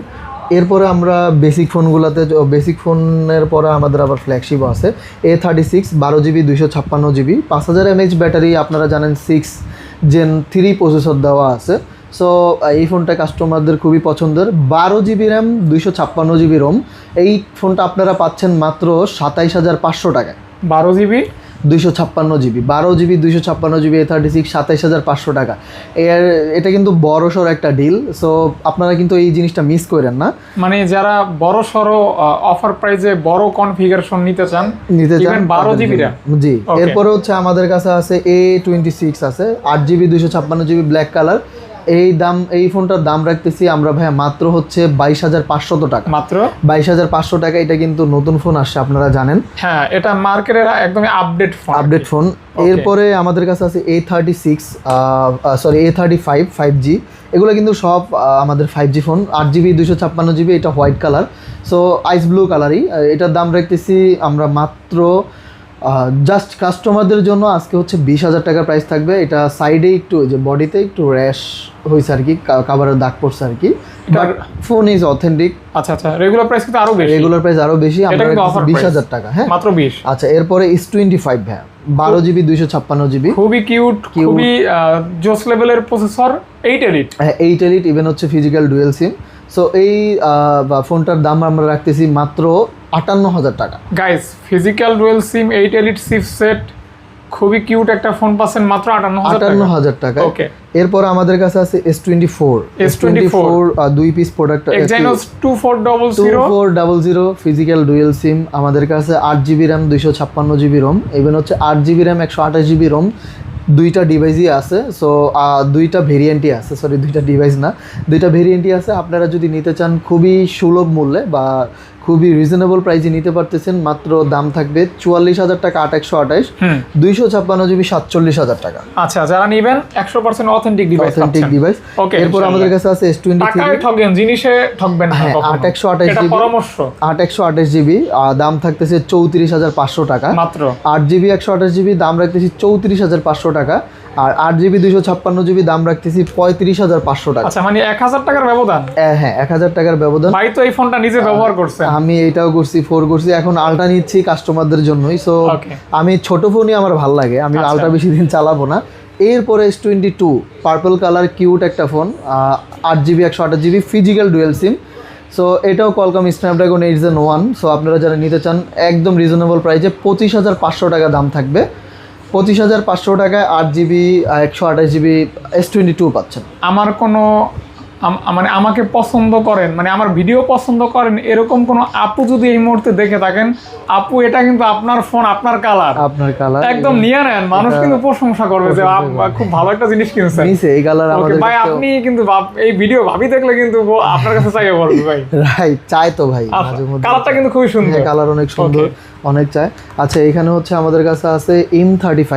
এরপরে আমরা বেসিক ফোনগুলোতে, বেসিক ফোনের পরে আমাদের আবার ফ্ল্যাগশিপও আছে A36 12GB 256GB 5000 mAh battery, আপনারা জানেন 6 Gen 3 প্রসেসর দেওয়া আছে। সো এই ফোনটা কাস্টমারদের খুবই পছন্দের। 12GB RAM 256GB Rome. এই ফোনটা আপনারা পাচ্ছেন মাত্র 27,500 টাকায়। 12GB 256GB 12GB 256GB A36 27,500 টাকা। এটা কিন্তু বড় সড়ো একটা ডিল। সো আপনারা কিন্তু এই জিনিসটা মিস করেন না। মানে যারা বড় সড়ো অফার প্রাইসে বড় কনফিগারেশন নিতে চান 12GB র্যাম। জি, এরপরে হচ্ছে আমাদের কাছে আছে A26 আছে 8GB 256GB ব্ল্যাক কালার। এই ফোনটার দাম রাখতেছি আমরা ভাইয়া মাত্র হচ্ছে 22,500 টাকা। মাত্র 22,500 টাকা। এটা কিন্তু নতুন ফোন আসছে, আপনারা জানেন। হ্যাঁ, এটা মার্কেটের একদমই আপডেট ফোন। এরপরে আমাদের কাছে আছে A36 A35 5G। এগুলো কিন্তু সব আমাদের 5G ফোন। 8GB 256GB, এটা হোয়াইট কালার, সো আইস ব্লু কালারই। এটার দাম রাখতেছি আমরা মাত্র জাস্ট কাস্টমারদের জন্য আজকে হচ্ছে 20,000 টাকা প্রাইস থাকবে। এটা সাইডে একটু যে বডিতে একটু র্যাশ হয়েছে আর কি, কাভারের দাগ পড়ছে আর কি, বাট ফোন ইজ অথেন্টিক। আচ্ছা, রেগুলার প্রাইস কিন্তু আরো বেশি। রেগুলার প্রাইস আরো বেশি, আমরা 20,000 টাকা। হ্যাঁ, মাত্র 20। আচ্ছা, এরপরে S25 ভাই 12GB 256GB, খুবই কিউট, খুবই জোস লেভেলের প্রসেসর। 8 এলিট, হ্যাঁ 8 এলিট, ইভেন হচ্ছে ফিজিক্যাল ডুয়েল সিম। সো এই ফোনটার দাম আমরা রাখতেছি মাত্র 58,000 টাকা। গাইস ফিজিক্যাল ডুয়েল সিম 8 এলিট চিপসেট খুবই কিউট একটা ফোন পাচ্ছেন মাত্র 58,000 টাকা। ওকে, এরপর আমাদের কাছে আছে S24 দুই piece product Exynos 2400 physical dual SIM আমাদের কাছে 8GB RAM 256GB ROM even হচ্ছে 8GB RAM 128GB ROM দুইটা ডিভাইসই আছে। সো দুইটা ভেরিয়েন্টই আছে, সরি দুইটা ডিভাইস না, দুইটা ভেরিয়েন্টই আছে। আপনারা যদি নিতে চান খুবই সুলভ মূল্যে বা খুবই রিজনেবল প্রাইসে নিতে পারতেছেন। মাত্র দাম থাকবে 44,000 টাকা 828, 256GB 47,000 টাকা। আচ্ছা, যারা নেবেন 100% অথেন্টিক ডিভাইস। ওকে, এরপর আমাদের কাছে আছে S23 টাকায় ঠকবেন, জিনিসে ঠকবেন না কখনো। 828GB পরামর্শ 828GB দাম থাকতেছে 34,500 টাকা মাত্র। 8GB 128GB দাম রাখতেছি 34,500 টাকা। আর 8GB 256GB দাম রাখতেছি 35,500 টাকা। আচ্ছা, মানে 1,000 টাকার ব্যবধান। হ্যাঁ, 1,000 টাকার ব্যবধান। ভাই তো এই ফোনটা নিজে ব্যবহার করছে। আমি এটাও করছি, 4 করছি, এখন আলটা নিচ্ছি কাস্টমারদের জন্যই। সো আমি ছোট ফোনই আমার ভালো লাগে, আমি আলটা বেশি দিন চালাবো না। এরপরে S22 পার্পল কালার কিউট একটা ফোন, 8GB 128GB physical dual SIM. So এটাও কোয়ালকম স্ন্যাপড্রাগন 8 Gen 1। সো আপনারা যারা নিতে চান একদম রিজনেবল প্রাইসে 25,500 টাকা দাম থাকবে। 25,500 টাকায় 8GB 128GB S22 পাচ্ছেন। আমার কোনো মানে আমাকে পছন্দ করেন, মানে আমার ভিডিও পছন্দ করেন এরকম কোনো আপু যদি এই মুহূর্তে দেখে থাকেন, আপু এটা কিন্তু আপনার ফোন, আপনার কালার একদম নিয়ে নেন, মানুষ কিন্তু প্রশংসা করবে যে খুব ভালো একটা জিনিস কিনছেন। এই কালার আমাদের ভাই আপনি কিন্তু এই ভিডিও ভাবি দেখলে কিন্তু আপনার কাছে চাইবে বলবে ভাই। রাইট, চাই তো ভাই মাঝে মধ্যে। কালারটা কিন্তু খুবই সুন্দর, কালার অনেক সুন্দর, অনেক চাই। আচ্ছা, এখানে হচ্ছে আমাদের কাছে আছে M35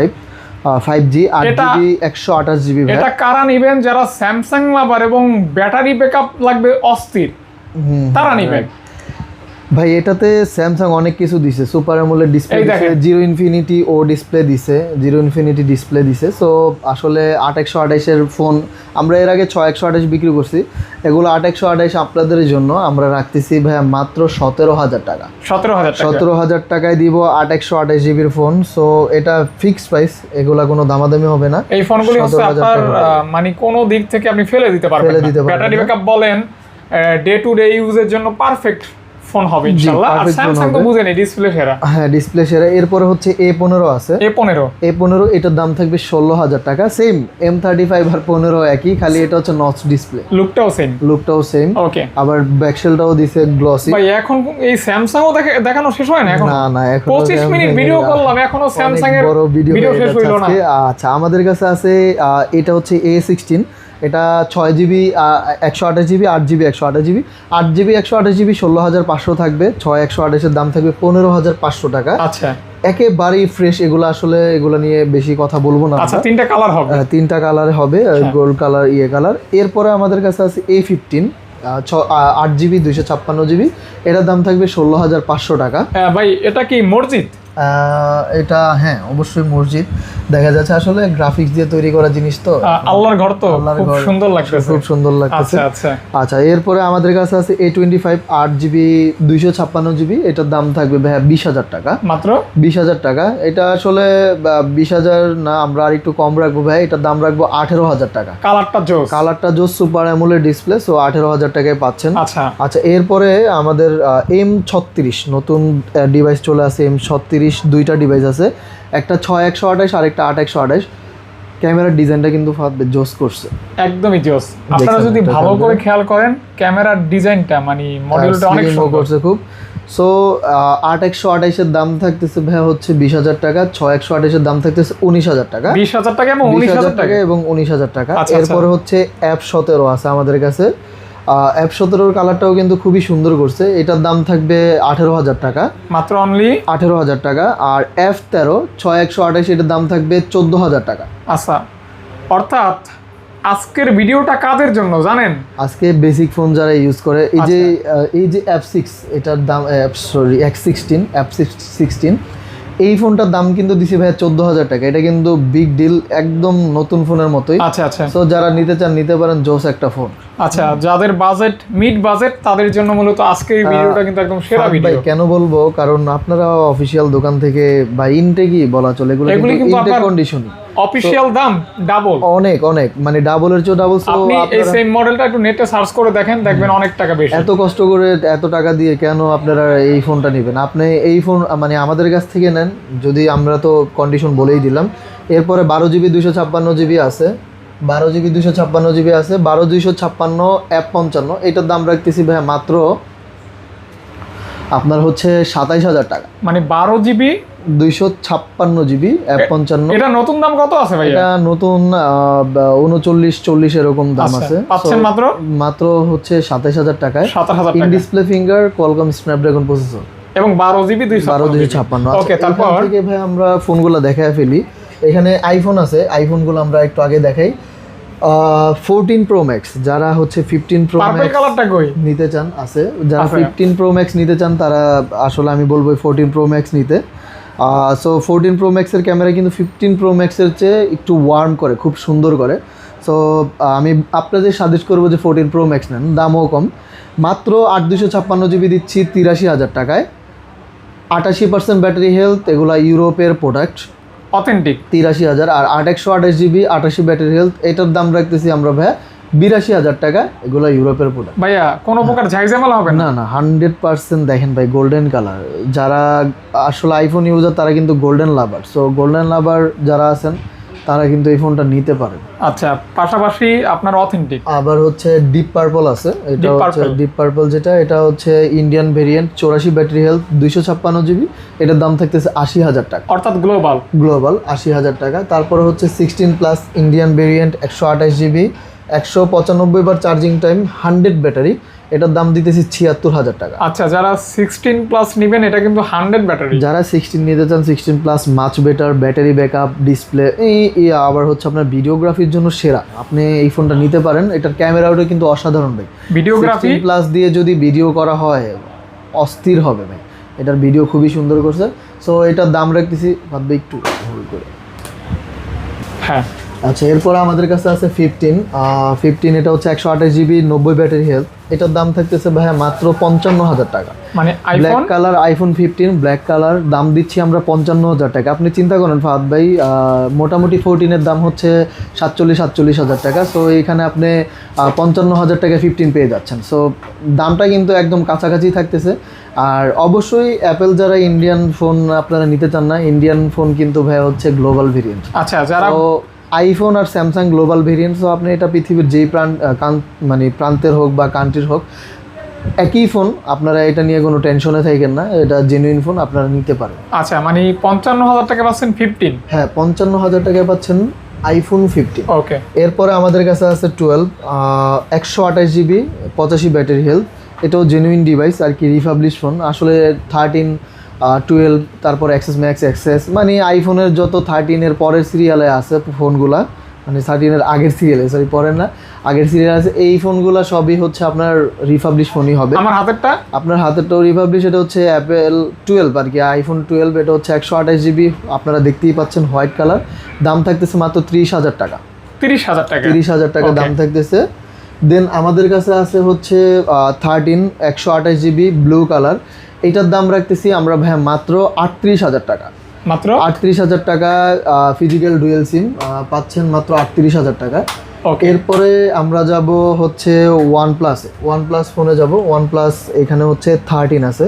5G 8GB 128GB। এটা কারা নিবেন? যারা স্যামসাং লাভার এবং ব্যাটারি ব্যাকআপ লাগবে অস্থির, তারা নিবেন। ভাই এটাতে স্যামসাং অনেক কিছু দিছে, সুপার অ্যামোলেড ডিসপ্লে দিছে, জিরো ইনফিনিটি ও ডিসপ্লে দিছে, জিরো ইনফিনিটি ডিসপ্লে দিছে। সো আসলে 8128 এর ফোন আমরা এর আগে 6128 বিক্রি করছি, এগুলো 8128 আপনাদের জন্য আমরা রাখতেছি ভাই মাত্র 17,000 টাকা। 17,000 টাকায় দিব 8128GB ফোন। সো এটা ফিক্সড প্রাইস, এগুলা কোনো দামাদামি হবে না। এই ফোনগুলি হচ্ছে আপনার মানে কোনো দিক থেকে আপনি ফেলে দিতে পারবেন, ব্যাটারি ব্যাকআপ বলেন, ডে টু ডে ইউজের জন্য পারফেক্ট ফোন হবে ইনশাআল্লাহ। আর স্যামসাং তো বুঝেনি ডিসপ্লে সেরা। হ্যাঁ, ডিসপ্লে সেরা। এরপরে হচ্ছে A15 আছে, A15 এটার দাম থাকবে 16,000 টাকা। সেম M35 আর 15 একই, খালি এটা হচ্ছে নচ ডিসপ্লে, লুকটাও সেম। ওকে, আবার ব্যাকশেলটাও দিছে গ্লসি। ভাই এখন এই স্যামসাং ও দেখানো শেষ হয় না এখন? না, এখন 25 মিনিট ভিডিও করলাম, এখনো স্যামসাং এর ভিডিও শেষ হইলো না। আচ্ছা, আমাদের কাছে আছে এটা হচ্ছে A16, এটা 6GB 128GB 8GB 128GB 8GB 128GB 16,500 থাকবে। 6 128 দাম থাকবে 15,500 টাকা। আচ্ছা, একেবারেই ফ্রেশ এগুলো, আসলে এগুলো নিয়ে বেশি কথা বলবো না। আচ্ছা, তিনটা কালার হবে, তিনটা কালার হবে, গোল্ড কালার, কালার। এরপরে আমাদের কাছে আছে A15 8GB 256GB, এটার দাম থাকবে 16,500 টাকা। ভাই এটা কি মসজিদ? এটা হ্যাঁ অবশ্যই মসজিদ, দেখা যাচ্ছে আসলে গ্রাফিক্স দিয়ে তৈরি করা জিনিস তো, আল্লাহর ঘর তো খুব সুন্দর লাগতেছে, খুব সুন্দর লাগতেছে। আচ্ছা, এরপরে আমাদের কাছে আছে A25 8GB 256GB, এটার দাম থাকবে ভাই 20,000 টাকা, মাত্র 20,000 টাকা। এটা আসলে 20,000 না, আমরা আর একটু কম রাখবো ভাই, এটার দাম রাখবো 18,000 টাকা। কালারটা জোস, সুপার অ্যামোলেড ডিসপ্লে। সো 18,000 টাকায় পাচ্ছেন। আচ্ছা, এরপরে আমাদের M36 নতুন ডিভাইস চলে আসে। M36 দুইটা ডিভাইস আছে, একটা 6 128 আর একটা 8 128। ক্যামেরার ডিজাইনটা কিন্তু জোস করছে, একদমই জোস। আপনারা যদি ভালো করে খেয়াল করেন ক্যামেরার ডিজাইনটা, মানে মডেলটা অনেক সুন্দর করছে খুব। সো 8 128 এর দাম থাকতেছে ভাই হচ্ছে 20,000 টাকা, 6 128 এর দাম থাকতেছে 19,000 টাকা, 20,000 টাকা এবং 19,000 টাকা। এরপরে হচ্ছে F17 আছে আমাদের কাছে। F17 কালারটাও কিন্তু খুবই সুন্দর করছে, এটার দাম থাকবে 18,000 টাকা, মাত্র অনলি 18,000 টাকা। আর F13 6 128 এটার দাম থাকবে 14,000 টাকা। আচ্ছা, অর্থাৎ আজকের ভিডিওটা কাদের জন্য জানেন? আজকে বেসিক ফোন যারা ইউজ করে, এই যে F6 এটার দাম F16 এই ফোনটার দাম কিন্তু দিছি ভাই 14,000 টাকা। এটা কিন্তু বিগ ডিল, একদম নতুন ফোনের মতোই। আচ্ছা, সো যারা নিতে চান নিতে পারেন, জোস একটা ফোন। আচ্ছা, যাদের বাজেট মিড বাজেট তাদের জন্য মূলত আজকের এই ভিডিওটা কিন্তু একদম সেরা ভিডিও। ভাই কেন বলবো, কারণ আপনারা অফিশিয়াল দোকান থেকে বা ইনটেকই বলা চলে, এগুলো কিন্তু ইনটেক কন্ডিশনই অফিশিয়াল দাম ডাবল, অনেক অনেক মানে ডাবলের চেয়ে ডাবল। সো আপনি এই সেম মডেলটা একটু নেটে সার্চ করে দেখেন, দেখবেন অনেক টাকা বেশি। এত কষ্ট করে এত টাকা দিয়ে কেন আপনারা এই ফোনটা নেবেন? আপনি এই ফোন মানে আমাদের কাছ থেকে নেন, যদি আমরা তো কন্ডিশন বলেই দিলাম। এরপরে 12GB 256GB আছে, 12GB 256GB আছে, 12 256 F55, এটার দাম রাখতেছি ভাই মাত্র আপনার হচ্ছে 27,000 টাকা। মানে 12GB 256GB F55। এটা নতুন দাম কত আছে ভাই? এটা নতুন 39-40 এরকম দাম আছে। পাচ্ছেন মাত্র মাত্র হচ্ছে 27,000 টাকায়। 27,000 in display finger, Qualcomm Snapdragon processor এবং 12GB 256। ওকে, তারপর থেকে ভাই আমরা ফোনগুলো দেখায় ফেলি। এখানে আইফোন আছে, আইফোনগুলো আমরা একটু আগে দেখাই। 14 Pro Max, যারা হচ্ছে 15 Pro পার্পল Max কালারটা কই নিতে চান আছে, যারা 15 Pro Max নিতে চান তারা আসলে আমি বলবো 14 Pro Max নিতে। সো 14 Pro Max এর ক্যামেরা কিন্তু 15 Pro Max এর চেয়ে একটু ওয়ার্ম করে, খুব সুন্দর করে। সো আমি আপনাদের সাজেস্ট করবো যে 14 Pro Max নেন, দামও কম। মাত্র 8 256GB দিচ্ছি 83,000 টাকায়। 88% ব্যাটারি হেলথ, এগুলা ইউরোপের প্রোডাক্ট, অথেন্টিক। 83,000। আর 8 128GB 88 ব্যাটারি হেলথ, এটার দাম রাখতেছি আমরা ভাই 82,000 টাকা। এগুলো ইউরোপের প্রোডাক্ট ভাইয়া, কোনো প্রকার ঝাইঝামেলা হবে না? না 100% দেখেন ভাই, গোল্ডেন কালার। যারা আসলে আইফোন ইউজার তারা কিন্তু গোল্ডেন লাভার। সো গোল্ডেন লাভার যারা আছেন তারা কিন্তু এই ফোনটা নিতে পারেন। আচ্ছা, পাশাপাশি আপনার অথেন্টিক আবার হচ্ছে ডিপ পার্পল আছে, এটা হচ্ছে ডিপ পার্পল, যেটা এটা হচ্ছে Indian variant, 84 battery health, 256GB। এটার দাম থাকতেছে 80,000 টাকা, অর্থাৎ গ্লোবাল 80,000 টাকা। তারপরে হচ্ছে 16+ ইন্ডিয়ান ভেরিয়েন্ট, 128GB, 195 বার চার্জিং টাইম, 100 ব্যাটারি, এটার দাম দিতেছি 76,000 টাকা। আচ্ছা, যারা 16+ নেবেন, এটা কিন্তু 100 ব্যাটারি। যারা 16 নিতে চান, 16+ much better, battery backup, display, আবার হচ্ছে আপনার ভিডিওগ্রাফির জন্য সেরা, আপনি এই ফোনটা নিতে পারেন। এটার ক্যামেরাটা কিন্তু অসাধারণ ভাই। ভিডিওগ্রাফি 16+ দিয়ে যদি ভিডিও করা হয় অস্থির হবে ভাই, এটার ভিডিও খুবই সুন্দর করছে। সো এটার দাম রাখতেছি ভাববে একটু হোল্ড করে। হ্যাঁ, আচ্ছা, এরপর আমাদের কাছে আছে 15, এটা হচ্ছে 128GB 90 ব্যাটারি হেলথ, এটার দাম থাকতেছে ভাইয়া মাত্র 55,000 টাকা। মানে black colour iPhone 15 black colour, দাম দিচ্ছি আমরা 55,000 টাকা। আপনি চিন্তা করেন ফাহাদ ভাই, মোটামুটি 14 এর দাম হচ্ছে 47-48,000 টাকা। সো এইখানে আপনি 55,000 টাকা 15 পেয়ে যাচ্ছেন। সো দামটা কিন্তু একদম কাছাকাছি থাকতেছে। আর অবশ্যই অ্যাপেল যারা ইন্ডিয়ান ফোন আপনারা নিতে চান না, ইন্ডিয়ান ফোন কিন্তু ভাই হচ্ছে গ্লোবাল ভেরিয়েন্ট। আচ্ছা, যারা আইফোন আর স্যামসাং গ্লোবাল ভেরিয়েন্ট। সো আপনি এটা পৃথিবীর যেই মানে প্রান্তের হোক বা কান্ট্রির হোক, একই ফোন, আপনারা এটা নিয়ে কোনো টেনশনে থাকেন না, এটা জেনুইন ফোন, আপনারা নিতে পারেন। আচ্ছা, মানে 55,000 টাকা পাচ্ছেন 15। হ্যাঁ, 55,000 টাকায় পাচ্ছেন আইফোন 15। ওকে, এরপরে আমাদের কাছে আছে 12, 128GB 85 ব্যাটারি হেলথ, এটাও জেনুইন ডিভাইস আর কি, রিফাবলিশ ফোন। আসলে 13, 12, তারপর এক্সএস ম্যাক্স, এক্সএস, মানে আইফোনের যত 13 এর পরের সিরিয়ালে আছে ফোনগুলা, মানে 13 এর আগের সিরিয়ালে, সরি পরের না, আগের সিরিয়াল আছে, এই ফোনগুলো সবই হচ্ছে আপনার রিফাবলিশ ফোনই হবে। আমার হাতেরটা, আপনার হাতেরটাও রিফাবলিশ। এটা হচ্ছে অ্যাপেল 12 আর কি, আইফোন 12, এটা হচ্ছে 128GB, আপনারা দেখতেই পাচ্ছেন হোয়াইট কালার, দাম থাকতেছে মাত্র 30,000 টাকা। 30,000 টাকা দাম থাকতেছে। দেন আমাদের কাছে আছে হচ্ছে 13 128GB ব্লু কালার, এইটার দাম রাখতেছি আমরা ভাই মাত্র 38,000 টাকা। মাত্র 38,000 টাকা ফিজিক্যাল ডুয়েল সিম পাচ্ছেন মাত্র 38,000 টাকা। এরপরে আমরা যাব হচ্ছে ওয়ানপ্লাস ফোনে যাব। ওয়ানপ্লাস এখানে হচ্ছে 13 আছে,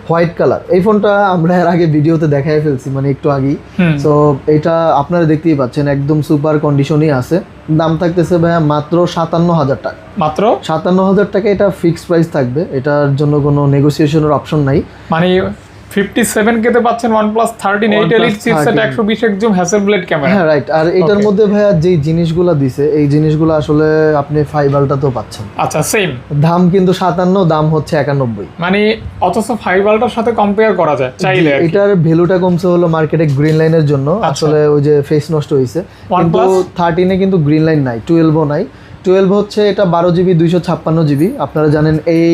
হোয়াইট কালার। এই ফোনটা আমরা এর আগে ভিডিওতে দেখাই ফেলছি, মানে একটু আগেই। সো এটা আপনারা দেখতেই পাচ্ছেন, একদম সুপার কন্ডিশনই আছে। দাম থাকতেছে ভাইয়া মাত্র 57,000 টাকা। মাত্র 57,000 টাকা, এটা ফিক্সড প্রাইস থাকবে, এটার জন্য কোনো নেগোসিয়েশনের অপশন নাই। মানে 57K তে পাচ্ছেন OnePlus 13 8 elite chipset, 120 zoom Hasselblad camera. হ্যাঁ রাইট। আর এটার মধ্যে ভাইয়া যেই জিনিসগুলো দিছে, এই জিনিসগুলো আসলে আপনি 5 আলট্রা তো পাচ্ছেন। আচ্ছা, সেম দাম কিন্তু 57, দাম হচ্ছে 91। মানে অথচ 5 আলট্রার সাথে কম্পেয়ার করা যায় চাইলে। এটার ভ্যালুটা কমছে হলো মার্কেটে গ্রিন লাইনের জন্য, আসলে ওই যে ফেস নষ্ট হয়েছে। কিন্তু 13 এ কিন্তু গ্রিন লাইন নাই, 12ও নাই। 12 হচ্ছে এটা 12GB 256GB, আপনারা জানেন এই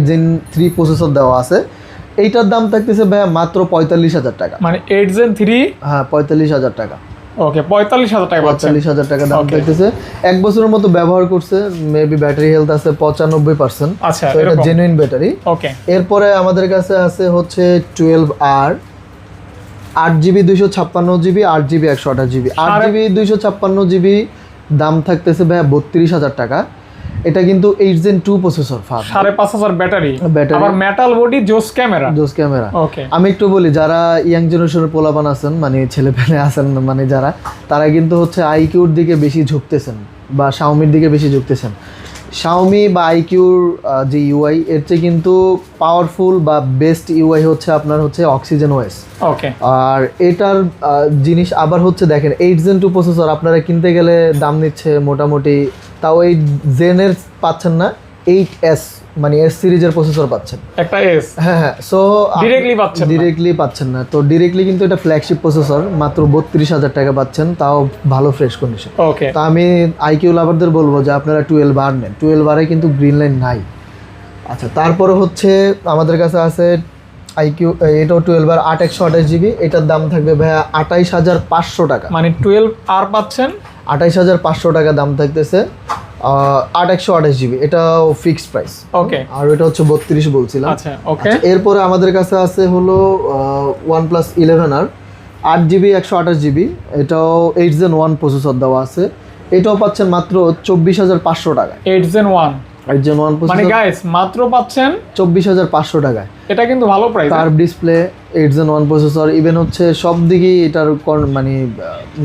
Gen 3 প্রসেসর দেওয়া আছে। এইটার দাম থাকতেছে ভাইয়া মাত্র 45,000 টাকা। মানে 8 Gen 3, হ্যাঁ 45,000 টাকা। ওকে, 45,000 টাকা, 45,000 টাকা দাম থাকতেছে। 1 বছরের মতো ব্যবহার করছে, মেবি ব্যাটারি হেলথ আছে 95%। আচ্ছা, এটা জেনুইন ব্যাটারি। ওকে, এরপরে আমাদের কাছে আছে হচ্ছে 12R, 8GB 256GB 8GB 128GB 8GB 256GB দাম থাকতেছে ভাইয়া 32,000 টাকা। এটা কিন্তু 8 Gen 2 প্রসেসর, 5,500 ব্যাটারি, আবার মেটাল বডি, জোস ক্যামেরা। ওকে, আমি একটু বলি যারা ইয়াং জেনারেশনের পোলাপান আছেন, মানে ছেলেপেলে আছেন, মানে যারা, তারা কিন্তু হচ্ছে আইকিউর দিকে বেশি ঝুঁকতেছেন বা শাওমির দিকে বেশি ঝুঁকতেছেন। শাওমি বা আইকিউর যে ইউআই, এর চেয়ে কিন্তু পাওয়ারফুল বা বেস্ট ইউআই হচ্ছে আপনার হচ্ছে অক্সিজেন ওএস। ওকে, আর এটার জিনিস আবার হচ্ছে দেখেন 8 Gen 2 প্রসেসর আপনারা কিনতে গেলে দাম নিচ্ছে মোটামুটি, তাও এই জেনের পাচ্ছেন না, 8S মানে এস সিরিজের প্রসেসর পাচ্ছেন, একটা এস। হ্যাঁ, সো ডিরেক্টলি পাচ্ছেন না। তো ডিরেক্টলি কিন্তু এটা ফ্ল্যাগশিপ প্রসেসর, মাত্র 32,000 টাকা পাচ্ছেন, তাও ভালো ফ্রেশ কন্ডিশন। ওকে, তো আমি আইকিউ লাভারদের বলবো যে আপনারা 12R নেন, 12R কিন্তু গ্রিন লাইন নাই। আচ্ছা, তারপরে হচ্ছে আমাদের কাছে আছে আইকিউ, এটাও 12R 8/128GB, এটার দাম থাকবে ভাইয়া 28,500 টাকা। মানে 12R পাচ্ছেন 28,500 টাকা দাম থাকতেছে। 8/128GB, এটাও ফিক্সড প্রাইস। ওকে, আর এটা হচ্ছে 32 বলছিলাম। আচ্ছা, ওকে। এরপরে আমাদের কাছে আছে হলো OnePlus 11R 8GB 128GB, এটাও 8 Gen 1 প্রসেসর দেওয়া আছে। এটাও পাচ্ছেন মাত্র 24,500 টাকা। 8 Gen 1 প্রসেসর, মানে গাইস মাত্র পাচ্ছেন 24,500 টাকায়। এটা কিন্তু ভালো price. Curve display, 8 Gen 1 processor, even হচ্ছে সব দিকেই এটার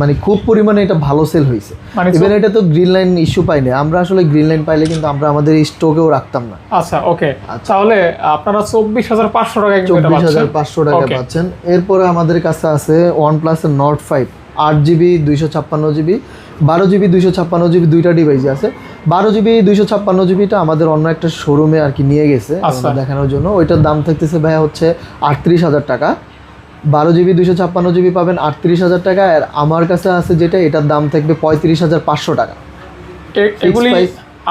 মানে খুব পরিমাণে এটা ভালো সেল হয়েছে। ইভেন এটা তো গ্রিন লাইন ইস্যু পাইনি আমরা, আসলে গ্রিন লাইন পাইলে কিন্তু আমরা আমাদের স্টকেও রাখতাম না। আচ্ছা, ওকে, তাহলে আপনারা 24,500 টাকায় 24,500 টাকা পাচ্ছেন। এরপরে আমাদের কাছে আছে OnePlus Nord 5 8GB 256GB 12GB 256GB, দুইটা ডিভাইস আছে। 12GB 256GBটা আমাদের অন্য একটা শোরুমে আর কি নিয়ে গেছে দেখানোর জন্য। ওইটার দাম থাকতেছে ভাইয়া হচ্ছে 38,000 টাকা। 12GB 256GB পাবেন 38,000 টাকা। আর আমার কাছে আছে যেটা, এটার দাম থাকবে 35,500 টাকা। এগুলি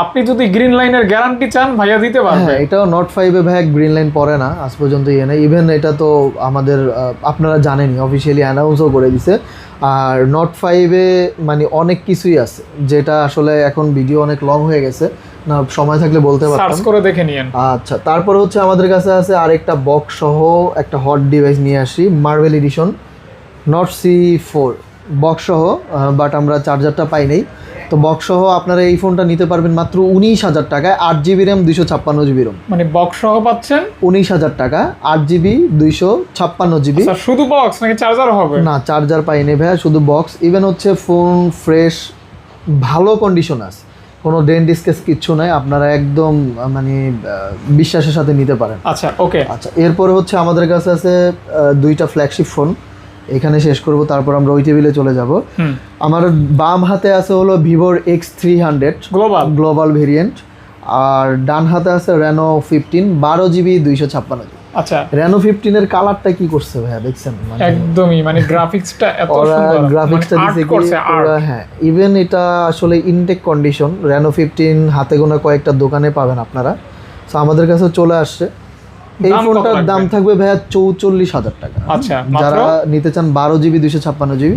আপনি যদি গ্রিন লাইনের গ্যারান্টি চান ভাইয়া দিতে পারবে। হ্যাঁ, এটাও Nord 5 এ ভাইয়া গ্রিন লাইন পড়ে না আজ পর্যন্ত, ইভেন এটা তো আমাদের আপনারা জানেনই, অফিসিয়ালি অ্যানাউন্সও করে দিছে। আর Nord 5 এ মানে অনেক কিছুই আছে, যেটা আসলে এখন ভিডিও অনেক লং হয়ে গেছে, না সময় থাকলে বলতে পারতাম, সার্চ করে দেখে নিয়েন। আচ্ছা, তারপর হচ্ছে আমাদের কাছে আছে আরেকটা বক্স সহ একটা হট ডিভাইস নিয়ে আসি, marble edition Nord C4 box সহ, বাট আমরা চার্জারটা পাই নাই। তো বক্স সহ আপনারা এই ফোনটা নিতে পারবেন মাত্র 19,000 টাকায়, 8GB RAM 256GB ROM। মানে বক্স সহ পাচ্ছেন 19,000 টাকা, 8GB 256GB। শুধু বক্স নাকি চার্জার হবে? না, চার্জার পাইনি ভাইয়া, শুধু বক্স। ইভেন হচ্ছে ফোন ফ্রেশ, ভালো কন্ডিশন আছে, কোনো ডেন্ট স্কেচ কিচ্ছু নাই, আপনারা একদম মানে বিশ্বাসের সাথে নিতে পারেন। আচ্ছা, ওকে। আচ্ছা, এরপরে হচ্ছে আমাদের কাছে আছে দুইটা ফ্ল্যাগশিপ ফোন, এখানে শেষ করব, তারপর আমরা ওই টেবিলে চলে যাব। আমার বাম হাতে আছে হলো ভিভোর X300 গ্লোবাল ভেরিয়েন্ট, আর ডান হাতে আছে Reno 15 12GB 256GB। আচ্ছা, Reno 15 এর কালারটা কি করছে ভাইয়া, দেখছেন? একদমই মানে গ্রাফিক্সটা এত সুন্দর, গ্রাফিক্সটা দিছে কি পুরো। হ্যাঁ, ইভেন এটা আসলে ইনটেক কন্ডিশন। Reno 15 হাতে গোনা কয়েকটা দোকানে পাবেন আপনারা, সো আমাদের কাছে চলে আসছে। এই ফোনটার দাম থাকবে ভাইয়া 44,000 টাকা। আচ্ছা, যারা নিতে চান 12GB 256GB,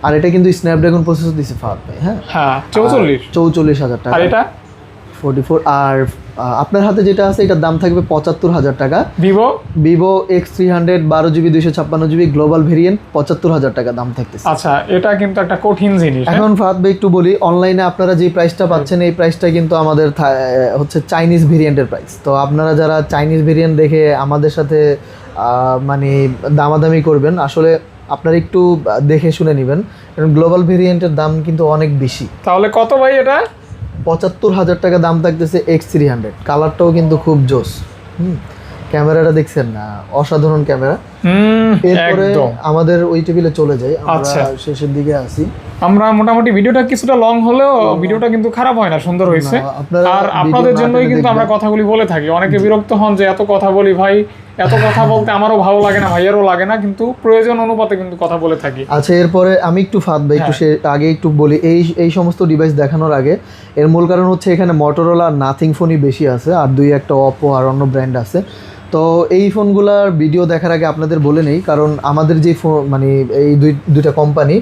আর এটা কিন্তু স্ন্যাপড্রাগন প্রসেসর দিছে ফাহাদ ভাই। হ্যাঁ, 44,000 টাকা। আর এটা 44। আর আপনার হাতে যেটা আছে এটার দাম থাকবে 75,000 টাকা। Vivo X300 12GB 256GB global variant 75,000 টাকা দাম থাকতেছে। আচ্ছা, এটা কিন্তু একটা কঠিন জিনিস। এখন ফাহাদ ভাই একটু বলি, অনলাইনে আপনারা যে প্রাইসটা পাচ্ছেন, এই প্রাইসটা কিন্তু আমাদের হচ্ছে চাইনিজ ভেরিয়েন্টের প্রাইস। তো আপনারা যারা চাইনিজ ভেরিয়েন্ট দেখে আমাদের সাথে মানে দামাদামি করবেন, আসলে আপনারা একটু দেখে শুনে নেবেন, কারণ গ্লোবাল ভেরিয়েন্টের দাম কিন্তু অনেক বেশি। তাহলে কত ভাই এটা? 75,000 টাকা দাম থাকতেছে X300। কালারটাও কিন্তু খুব জোস। ক্যামেরাটা দেখছেন না, অসাধারণ ক্যামেরা। এরপরে আমাদের ওই টেবিলে চলে যাই, আমরা শেষের দিকে আসি। আমরা মোটামুটি ভিডিওটা কিছুটা লং হলেও ভিডিওটা কিন্তু খারাপ হয় না, সুন্দর হয়েছে। আর আপনাদের জন্যই কিন্তু আমরা কথাগুলি বলে থাকি। অনেকে বিরক্ত হন যে এত কথা বলি ভাই, এত কথা বলতে আমারও ভালো লাগে না, ভাইয়েরও লাগে না, কিন্তু প্রয়োজন অনুপাতে কিন্তু কথা বলে থাকি। আচ্ছা, এরপরে আমি একটু ফাহাদ ভাই একটু আগে একটু বলি, এই সমস্ত ডিভাইস দেখানোর আগে এর মূল কারণ হচ্ছে এখানে মটোরোলা আর নাথিং ফোনই বেশি আছে, আর দুই একটা অপো আর অন্য ব্র্যান্ড আছে। তো এই ফোনগুলোর ভিডিও দেখার আগে আপনাদের বলে নেই, কারণ আমাদের যে ফোন মানে এই দুইটা কোম্পানি,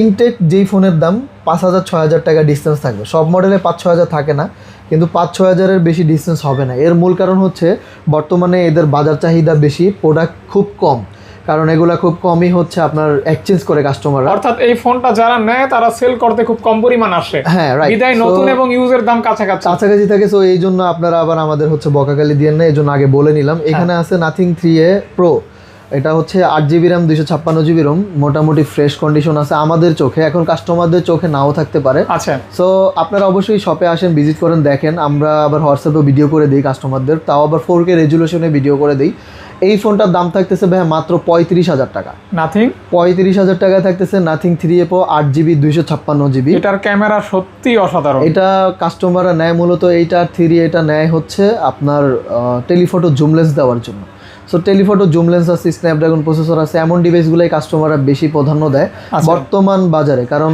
ইনটেক যেই ফোনের দাম 5,000-6,000 টাকা ডিস্টেন্স থাকবে, সব মডেলে 5-6 হাজার থাকে না, কিন্তু 5-6 হাজারের বেশি ডিস্টেন্স হবে না। এর মূল কারণ হচ্ছে বর্তমানে এদের বাজার চাহিদা বেশি, প্রোডাক্ট খুব কম, কারণ এগুলা খুব কমই হচ্ছে আপনার এক্সচেঞ্জ করে কাস্টমাররা। অর্থাৎ এই ফোনটা যারা নেয় তারা সেল করতে খুব কম পরিমাণ আসে। হ্যাঁ রাইট, বিদায় নতুন এবং ইউজের দাম কাছাকাছি থাকে। সো এই জন্য আপনারা আবার আমাদের হচ্ছে বকাগালি দিয়ে না, এই জন্য আগে বলে নিলাম। এখানে আছে নাথিং 3A Pro, এটা হচ্ছে 8GB RAM 256GB ROM, মোটামুটি ফ্রেশ কন্ডিশন আছে আমাদের চোখে, এখন কাস্টমারদের চোখে নাও থাকতে পারে। আচ্ছা, সো আপনারা অবশ্যই শপে আসেন, ভিজিট করেন, দেখেন। আমরা আবার হোয়াটসঅ্যাপে ভিডিও করে দিই কাস্টমারদের, তাও আবার 4K রেজুলেশনে ভিডিও করে দিই। এই ফোনটার দাম থাকতেছে ভাই মাত্র 35,000 টাকা। নাথিং 35,000 টাকায় থাকতেছে nothing 3A Pro 8GB 256GB। এটার ক্যামেরা সত্যি অসাধারণ। এটা কাস্টমাররা নেয় মূলত এইটা 3A, এটা নেয় হচ্ছে আপনার টেলিফটো জুম লেন্স দেওয়ার জন্য। সো টেলিফটো জুম লেন্স আছে, স্ন্যাপড্রাগন প্রসেসর আছে, এমন ডিভাইসগুলোই কাস্টমাররা বেশি প্রাধান্য দেয় বর্তমান বাজারে, কারণ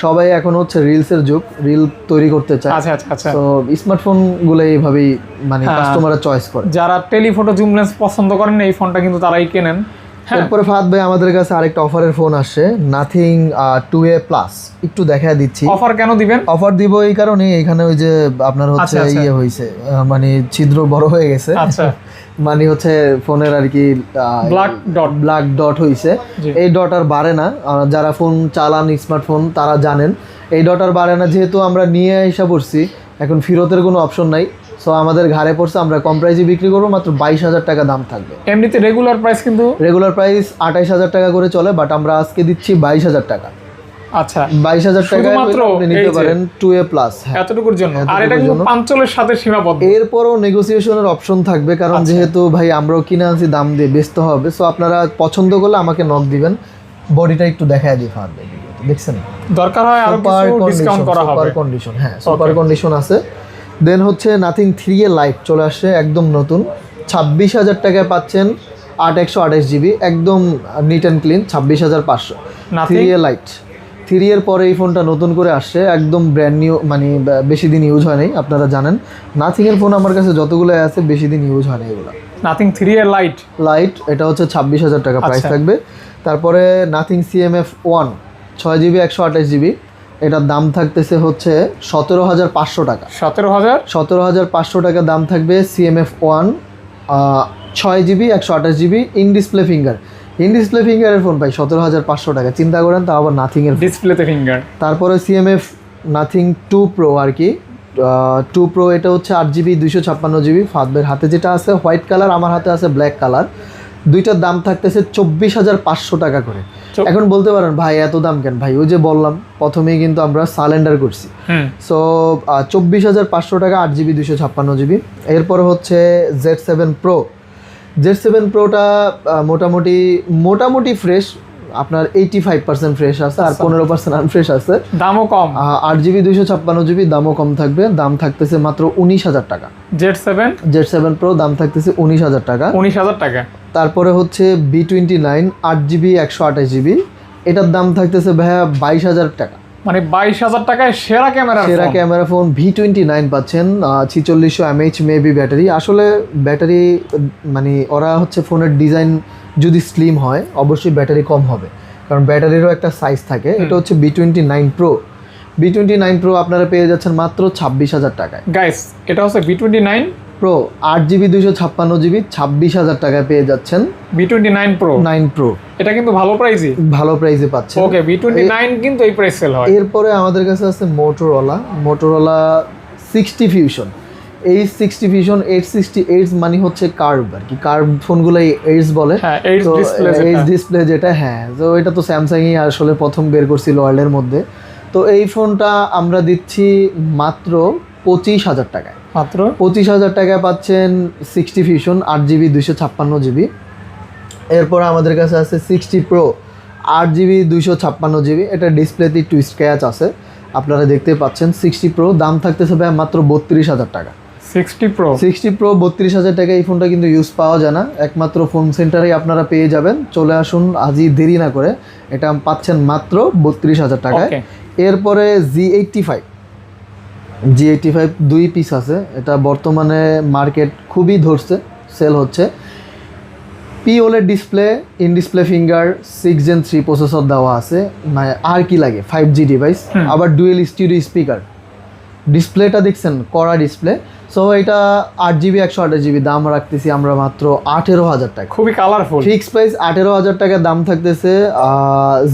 সবাই এখন হচ্ছে রিলসের যুগ, রিল তৈরি করতে চায়। তো স্মার্টফোন গুলো এইভাবেই মানে কাস্টমাররা চয়েস করে। যারা টেলিফটো জুম লেন্স পছন্দ করেন এই ফোনটা কিন্তু তারাই কেনেন। এরপরে ফাহাদ ভাই আমাদের কাছে আরেকটা অফারের ফোন আসছে, নাথিং 2A Plus। একটু দেখা দিচ্ছি। অফার কেন দিবেন? অফার দিব এই কারণে, এখানে ওই যে আপনার হচ্ছে ইয়ে হয়েছে, মানে ছিদ্র বড় হয়ে গেছে। আচ্ছা, মানে হচ্ছে ফোনের আর কি ব্ল্যাক ডট হয়েছে। এই ডট আর বাড়ে না, যারা ফোন চালান স্মার্টফোন তারা জানেন এই ডট আর বাড়ে না। যেহেতু আমরা নিয়ে এসে পড়ছি, এখন ফেরতের কোনো অপশন নাই। সো আমাদের ঘাড়ে পড়ছে, আমরা কম প্রাইসে বিক্রি করবো, মাত্র 22,000 টাকা দাম থাকবে। এমনিতে রেগুলার প্রাইস 28,000 টাকা করে চলে, বাট আমরা আজকে দিচ্ছি 22,000 টাকা। আচ্ছা, 22,000 টাকা আপনি নিতে পারেন 2A Plus এতটুকুর জন্য। আর এটা কিন্তু পাঞ্চলের সাথে সীমাবদ্ধ। এরপরও নেগোসিয়েশনের অপশন থাকবে, কারণ যেহেতু ভাই আমরাও কিনে আনছি, দাম দিয়ে বেচতে হবে। সো আপনারা পছন্দ করলে আমাকে নক দিবেন। বডিটা একটু দেখায় দিই ফাহাদ ভাই, দেখছেন, দরকার হয় আরো কিছু ডিসকাউন্ট করা হবে। সুপার কন্ডিশন, হ্যাঁ সুপার কন্ডিশন আছে। দেন হচ্ছে নাথিং 3A Lite চলে আসছে, একদম নতুন। 26,000 টাকায় পাচ্ছেন 8/128GB, একদম neat and clean, 26,500। 3A Lite 3 এর পরে এই ফোনটা নতুন করে আসছে, একদম ব্র্যান্ড নিউ, মানে বেশি দিন ইউজ হয় নাই। আপনারা জানেন নাথিং এর ফোন আমার কাছে যতগুলো আছে বেশি দিন ইউজ হয় না এগুলো। নাথিং 3A Lite এটা হচ্ছে 26,000 টাকা প্রাইস থাকবে। তারপরে নাথিং CMF 1 6GB 128GB, এটার দাম থাকতেছে হচ্ছে 17,500 টাকা। 17,500 টাকা দাম থাকবে। CMF 1 6GB 128GB in display ফিঙ্গারের ফোন পাই 17,500 টাকা। চিন্তা করেন, তা আবার নাথিং এর ডিসপ্লেতে ফিঙ্গার। তারপরে CMF নাথিং 2 Pro আর কি, 2 Pro এটা হচ্ছে 8GB 256GB। ফাদবের হাতে যেটা আছে হোয়াইট কালার, আমার হাতে আছে ব্ল্যাক কালার। দুইটার দাম থাকতেছে 24,500 টাকা করে। এখন বলতে পারেন ভাই এত দাম কেন? ভাই ওই যে বললাম প্রথমেই কিন্তু আমরা সালেন্ডার করছি। সো 24,500 টাকা 8GB 256GB। এরপরে হচ্ছে Z7 Proটা মোটামুটি ফ্রেশ, আপনার 85% ফ্রেশ আছে, আর 15% আনফ্রেশ আছে। দামও কম, 8GB 256GB, দামও কম থাকবে। দাম থাকতেছে মাত্র 19,000 টাকা। Z7 Pro দাম থাকতেছে 19,000 টাকা। তারপরে হচ্ছে B29 8GB 128GB, এটার দাম থাকতেছে ভাইয়া 22,000 টাকা। মানে 22,000 টাকায় সেরা ক্যামেরা ফোন V29 পাচ্ছেন। 4600 mAh মেবি ব্যাটারি। আসলে ব্যাটারি মানে ওরা হচ্ছে ফোনের ডিজাইন যদি স্লিম হয় অবশ্যই ব্যাটারি কম হবে, কারণ ব্যাটারিরও একটা সাইজ থাকে। এটা হচ্ছে B29 Pro আপনারা পেয়ে যাচ্ছেন মাত্র 26,000 টাকায়। গাইস, এটা হচ্ছে B29 Pro 8GB 256GB 26,000 টাকায় পেয়ে যাচ্ছেন B29 Pro। এটা কিন্তু ভালো প্রাইসে পাচ্ছেন। ওকে, B29 কিন্তু এই প্রাইস সেল হয়। এরপরে আমাদের কাছে আছে মোটরোলা 60 Fusion। এই 60 Fusion 860 মানে হচ্ছে কার্ভ আর কি, কার্ভ ফোনগুলো এইচ বলে, এইচ ডিসপ্লে যেটা। হ্যাঁ, তো এটা তো স্যামসাংই আসলে প্রথম বের করছিল ওয়ার্ল্ডের মধ্যে। তো এই ফোনটা আমরা দিচ্ছি মাত্র 25,000 টাকায়। 25,000 টাকায় পাচ্ছেন 60 Fusion 8GB 256GB। এরপর আমাদের কাছে আছে 60 Pro 8GB 256GB। এটা ডিসপ্লেতে একটু স্ক্র্যাচ আছে, আপনারা দেখতে পাচ্ছেন। 60 Pro দাম থাকতেছে ভাই মাত্র 32,000 টাকা। 60 Pro 32,000 টাকা। এই ফোনটা কিন্তু ইউজ পাওয়া যায় না, একমাত্র ফোন সেন্টারেই আপনারা পেয়ে যাবেন। চলে আসুন আজই, দেরি না করে। এটা পাচ্ছেন মাত্র 32,000 টাকায়। এরপরে G85 2 পিস আছে, এটা বর্তমানে মার্কেট খুবই ধরছে, সেল হচ্ছে। POLED display, in display finger, 6 Gen 3 processor দেওয়া আছে। মানে আর কি লাগে, 5G ডিভাইস, আবার ডুয়েল স্টিরিও স্পিকার। ডিসপ্লেটা দেখছেন, কড়া ডিসপ্লে। সো এটা 8GB 128GB দাম রাখতেছি আমরা মাত্র 18,000 টাকা। খুবই কালারফুল। ফিক্স প্রাইস 18,000 টাকা দাম থাকতেছে।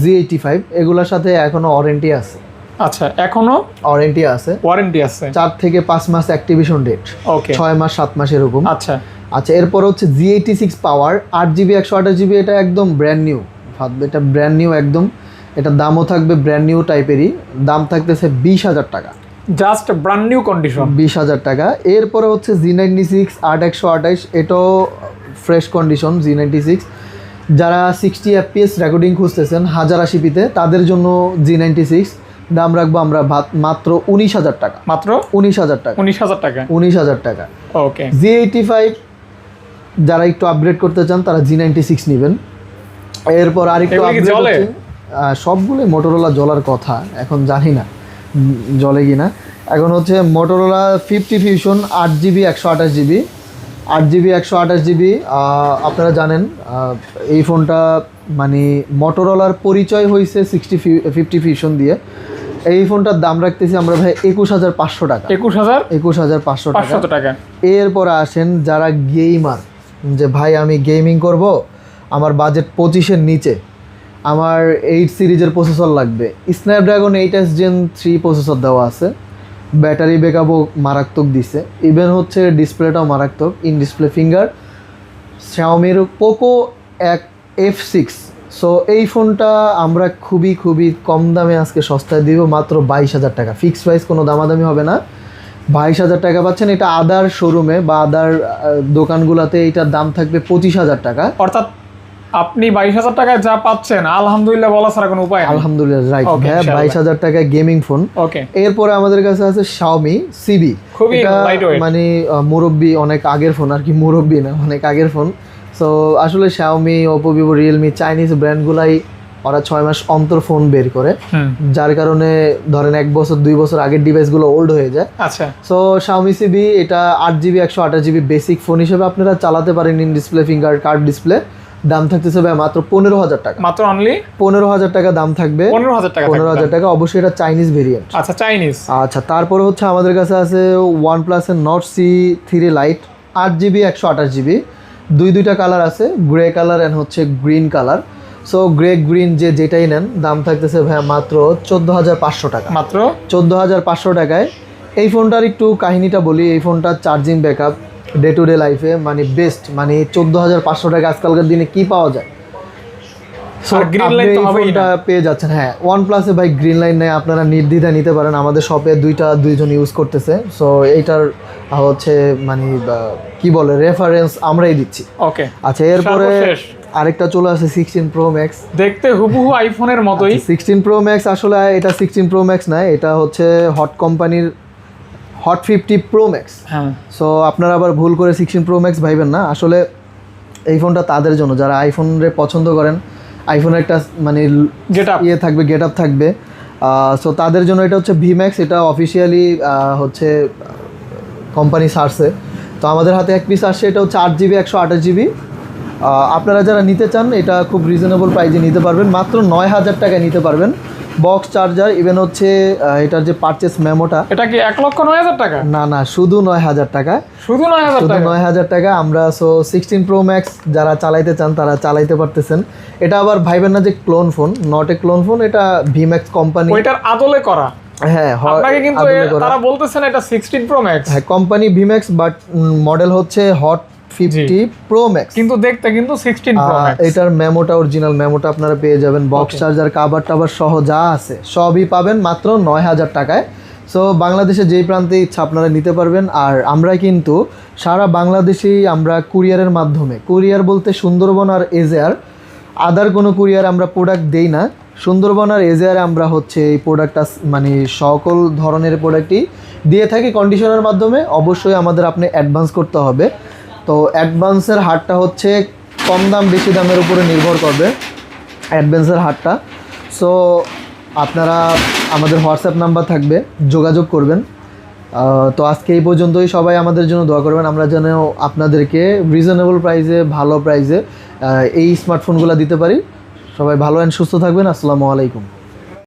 Z85 এগুলোর সাথে এখনো ওয়ারেন্টি আছে। আচ্ছা, এখনো ওয়ারেন্টি আছে? ওয়ারেন্টি আছে 4 থেকে 5 মাস অ্যাক্টিভেশন ডেট। ওকে, 6 মাস 7 মাস এরকম। আচ্ছা আচ্ছা, এরপর হচ্ছে Z86 পাওয়ার 8GB 128GB, এটা একদম ব্র্যান্ড নিউ, এটা ব্র্যান্ড নিউ একদম। এটার দামও থাকবে ব্র্যান্ড নিউ টাইপেরই, দাম থাকতেছে 20,000 টাকা, জাস্ট ব্র্যান্ড নিউ কন্ডিশন, 20,000 টাকা। এরপরে হচ্ছে Z96 8128, এটাও ফ্রেশ কন্ডিশন Z96। যারা 60 FPS রেকর্ডিং খুঁজতেছেন 1080p তাদের জন্য Z96 দাম রাখবো আমরা মাত্র 19,000 টাকা। মাত্র 19,000 টাকা, 19,000 টাকা, 19,000 টাকা। ওকে। Z85 যারা একটু আপগ্রেড করতে চান তারা Z96 নেবেন। এরপর আরেকটু আপগ্রেড হচ্ছে সবগুলো মোটরোলা জ্বলার কথা, এখন জানি না জ্বলে কিনা। এখন হচ্ছে Motorola 50 fusion 8GB 128GB, 8GB 128GB। আপনারা জানেন এই ফোনটা মানে মোটরোলার পরিচয় হয়েছে 50 ফিউশন দিয়ে। এই ফোনটার দাম রাখতেছি আমরা ভাই 21,500 টাকা। 21,500 টাকা। এরপরে আসেন যারা গেমার, যে ভাই আমি গেমিং করব, আমার বাজেট 25-এর নিচে, আমার 8 সিরিজের প্রসেসর লাগবে, স্ন্যাপড্রাগন 8S Gen 3 প্রসেসর দেওয়া আছে, ব্যাটারি ব্যাকআপও মারাত্মক দিছে, ইভেন হচ্ছে ডিসপ্লেটাও মারাত্মক, ইন ডিসপ্লে ফিঙ্গার। শাওমির পোকো F6। সো এই ফোনটা আমরা খুবই খুবই কম দামে আজকে সস্তায় দিব, মাত্র 22,000 টাকা। ফিক্সড প্রাইস, কোনো দামাদামি হবে না, 22,000 টাকা পাচ্ছেন। এটা আদার শোরুমে বা আদার দোকানগুলোতে এটার দাম থাকবে 25,000 টাকা। অর্থাৎ আপনি 22,000 টাকায় যা পাচ্ছেন আলহামদুলিল্লাহ বলা ছাড়া কোনো উপায় নেই। আলহামদুলিল্লাহ, রাইট। হ্যাঁ, 22,000 টাকায় গেমিং ফোন। ওকে। এরপরে আমাদের কাছে আছে Xiaomi CB, খুবই লাইটওয়েট, মানে মুরব্বি অনেক আগের ফোন আর কি, মুরব্বি না, অনেক আগের ফোন। সো আসলে Xiaomi, Oppo, Vivo, Realme Chinese ব্র্যান্ডগুলাই ওরা 6 মাস অন্তর ফোন বের করে, যার কারণে ধরেন 1 বছর 2 বছর আগের ডিভাইসগুলো ওল্ড হয়ে যায়। আচ্ছা। সো Xiaomi CB এটা 8GB 128GB বেসিক ফোন হিসেবে আপনারা চালাতে পারেন, in display finger card display. দাম থাকতেছে ভাই মাত্র 15,000 টাকা। মাত্র অনলি 15,000 টাকা দাম থাকবে। 15,000 টাকা। অবশ্যই এটা চাইনিজ ভেরিয়েন্ট। আচ্ছা, চাইনিজ। আচ্ছা, তারপরে হচ্ছে আমাদের কাছে আছে OnePlus এর Nord C3 Lite 8GB 128GB, দুইটা কালার আছে, গ্রে কালার এন্ড হচ্ছে green colour. So grey green যেটাই নেন দাম থাকতেছে ভাই মাত্র 14,500 টাকা। মাত্র 14,500 টাকায়। এই ফোনটার একটু কাহিনীটা বলি, এই ফোনটার charging backup day to day লাইফে মানে বেস্ট, মানে 14,500 টাকা আজকালকার দিনে কি পাওয়া যায়। গ্রিন লাইন তো হবেই না, পেয়ে যাচ্ছেন। হ্যাঁ, OnePlus-এ ভাই গ্রিন লাইন নেই, আপনারা নির্দ্বিধায় নিতে পারেন। আমাদের শপে দুইজন ইউজ করতেছে। সো এইটার হচ্ছে মানে কি বলে রেফারেন্স আমরাই দিচ্ছি। ওকে। আচ্ছা, এরপরে আরেকটা চলে আসে 16 Pro Max, দেখতে হুবহু আইফোনের মতোই। 16 Pro Max আসলে এটা 16 Pro Max না, এটা হচ্ছে হট কোম্পানির Hot 50 Pro Max। হ্যাঁ। সো আপনারা আবার ভুল করে 16 Pro Max ভাইবেন না, আসলে এই ফোনটা তাদের জন্য যারা আইফোনরে পছন্দ করেন, আইফোনের একটা মানে থাকবে, গেট আপ থাকবে। সো তাদের জন্য এটা হচ্ছে VMAX, এটা অফিসিয়ালি হচ্ছে কোম্পানি সার্সে। তো আমাদের হাতে এক পিস আসছে, এটা হচ্ছে 8GB 128GB। আপনারা যারা নিতে চান এটা খুব রিজনেবল প্রাইসে নিতে পারবেন, মাত্র 9,000 টাকায় নিতে পারবেন। বক্স চার্জার, ইভেন হচ্ছে এটার যে পারচেস মেমোটা, এটা কি 1,09,000 টাকা? না, শুধু 9,000 টাকা। শুধু 9,000 টাকা আমরা। সো 16 Pro Max যারা চালাইতে চান তারা চালাইতে পারতেছেন। এটা আবার ভাইবেন না যে clone phone, not a clone phone, এটা VMAX কোম্পানি, ওইটার আদলে করা। হ্যাঁ, আপনাকে কিন্তু তারা বলতেছেন এটা 16 Pro Max। হ্যাঁ, কোম্পানি VMAX, বাট মডেল হচ্ছে Hot 50 Pro Max, কিন্তু দেখতে কিন্তু 16 Pro Max। এটার মেমোটা, অরিজিনাল মেমোটা আপনারা পেয়ে যাবেন, বক্স চার্জার, কাভার টাভার সহ যা আছে সবই পাবেন মাত্র 9,000 টাকায়। সো বাংলাদেশে যেই প্রান্তে ইচ্ছা আপনারা নিতে পারবেন। আর আমরা কিন্তু সারা বাংলাদেশেই আমরা কুরিয়ারের মাধ্যমে, কুরিয়ার বলতে সুন্দরবন আর এজেআর, আদার কোনো কুরিয়ার আমরা প্রোডাক্ট দেই না। সুন্দরবন আর এজেআরে আমরা হচ্ছে এই প্রোডাক্টটা মানে সকল ধরনের প্রোডাক্টই দিয়ে থাকি কন্ডিশনের মাধ্যমে। অবশ্যই আমাদের আপনি অ্যাডভান্স করতে হবে। তো অ্যাডভান্সের হারটা হচ্ছে কম দাম বেশি দামের উপরে নির্ভর করবে অ্যাডভান্সের হারটা। সো আপনারা আমাদের হোয়াটসঅ্যাপ নাম্বার থাকবে, যোগাযোগ করবেন। তো আজকে এই পর্যন্তই, সবাই আমাদের জন্য দোয়া করবেন, আমরা যেন আপনাদেরকে রিজনেবল প্রাইসে, ভালো প্রাইসে এই স্মার্টফোনগুলো দিতে পারি। সবাই ভালো অ্যান্ড সুস্থ থাকবেন। আসসালামু আলাইকুম।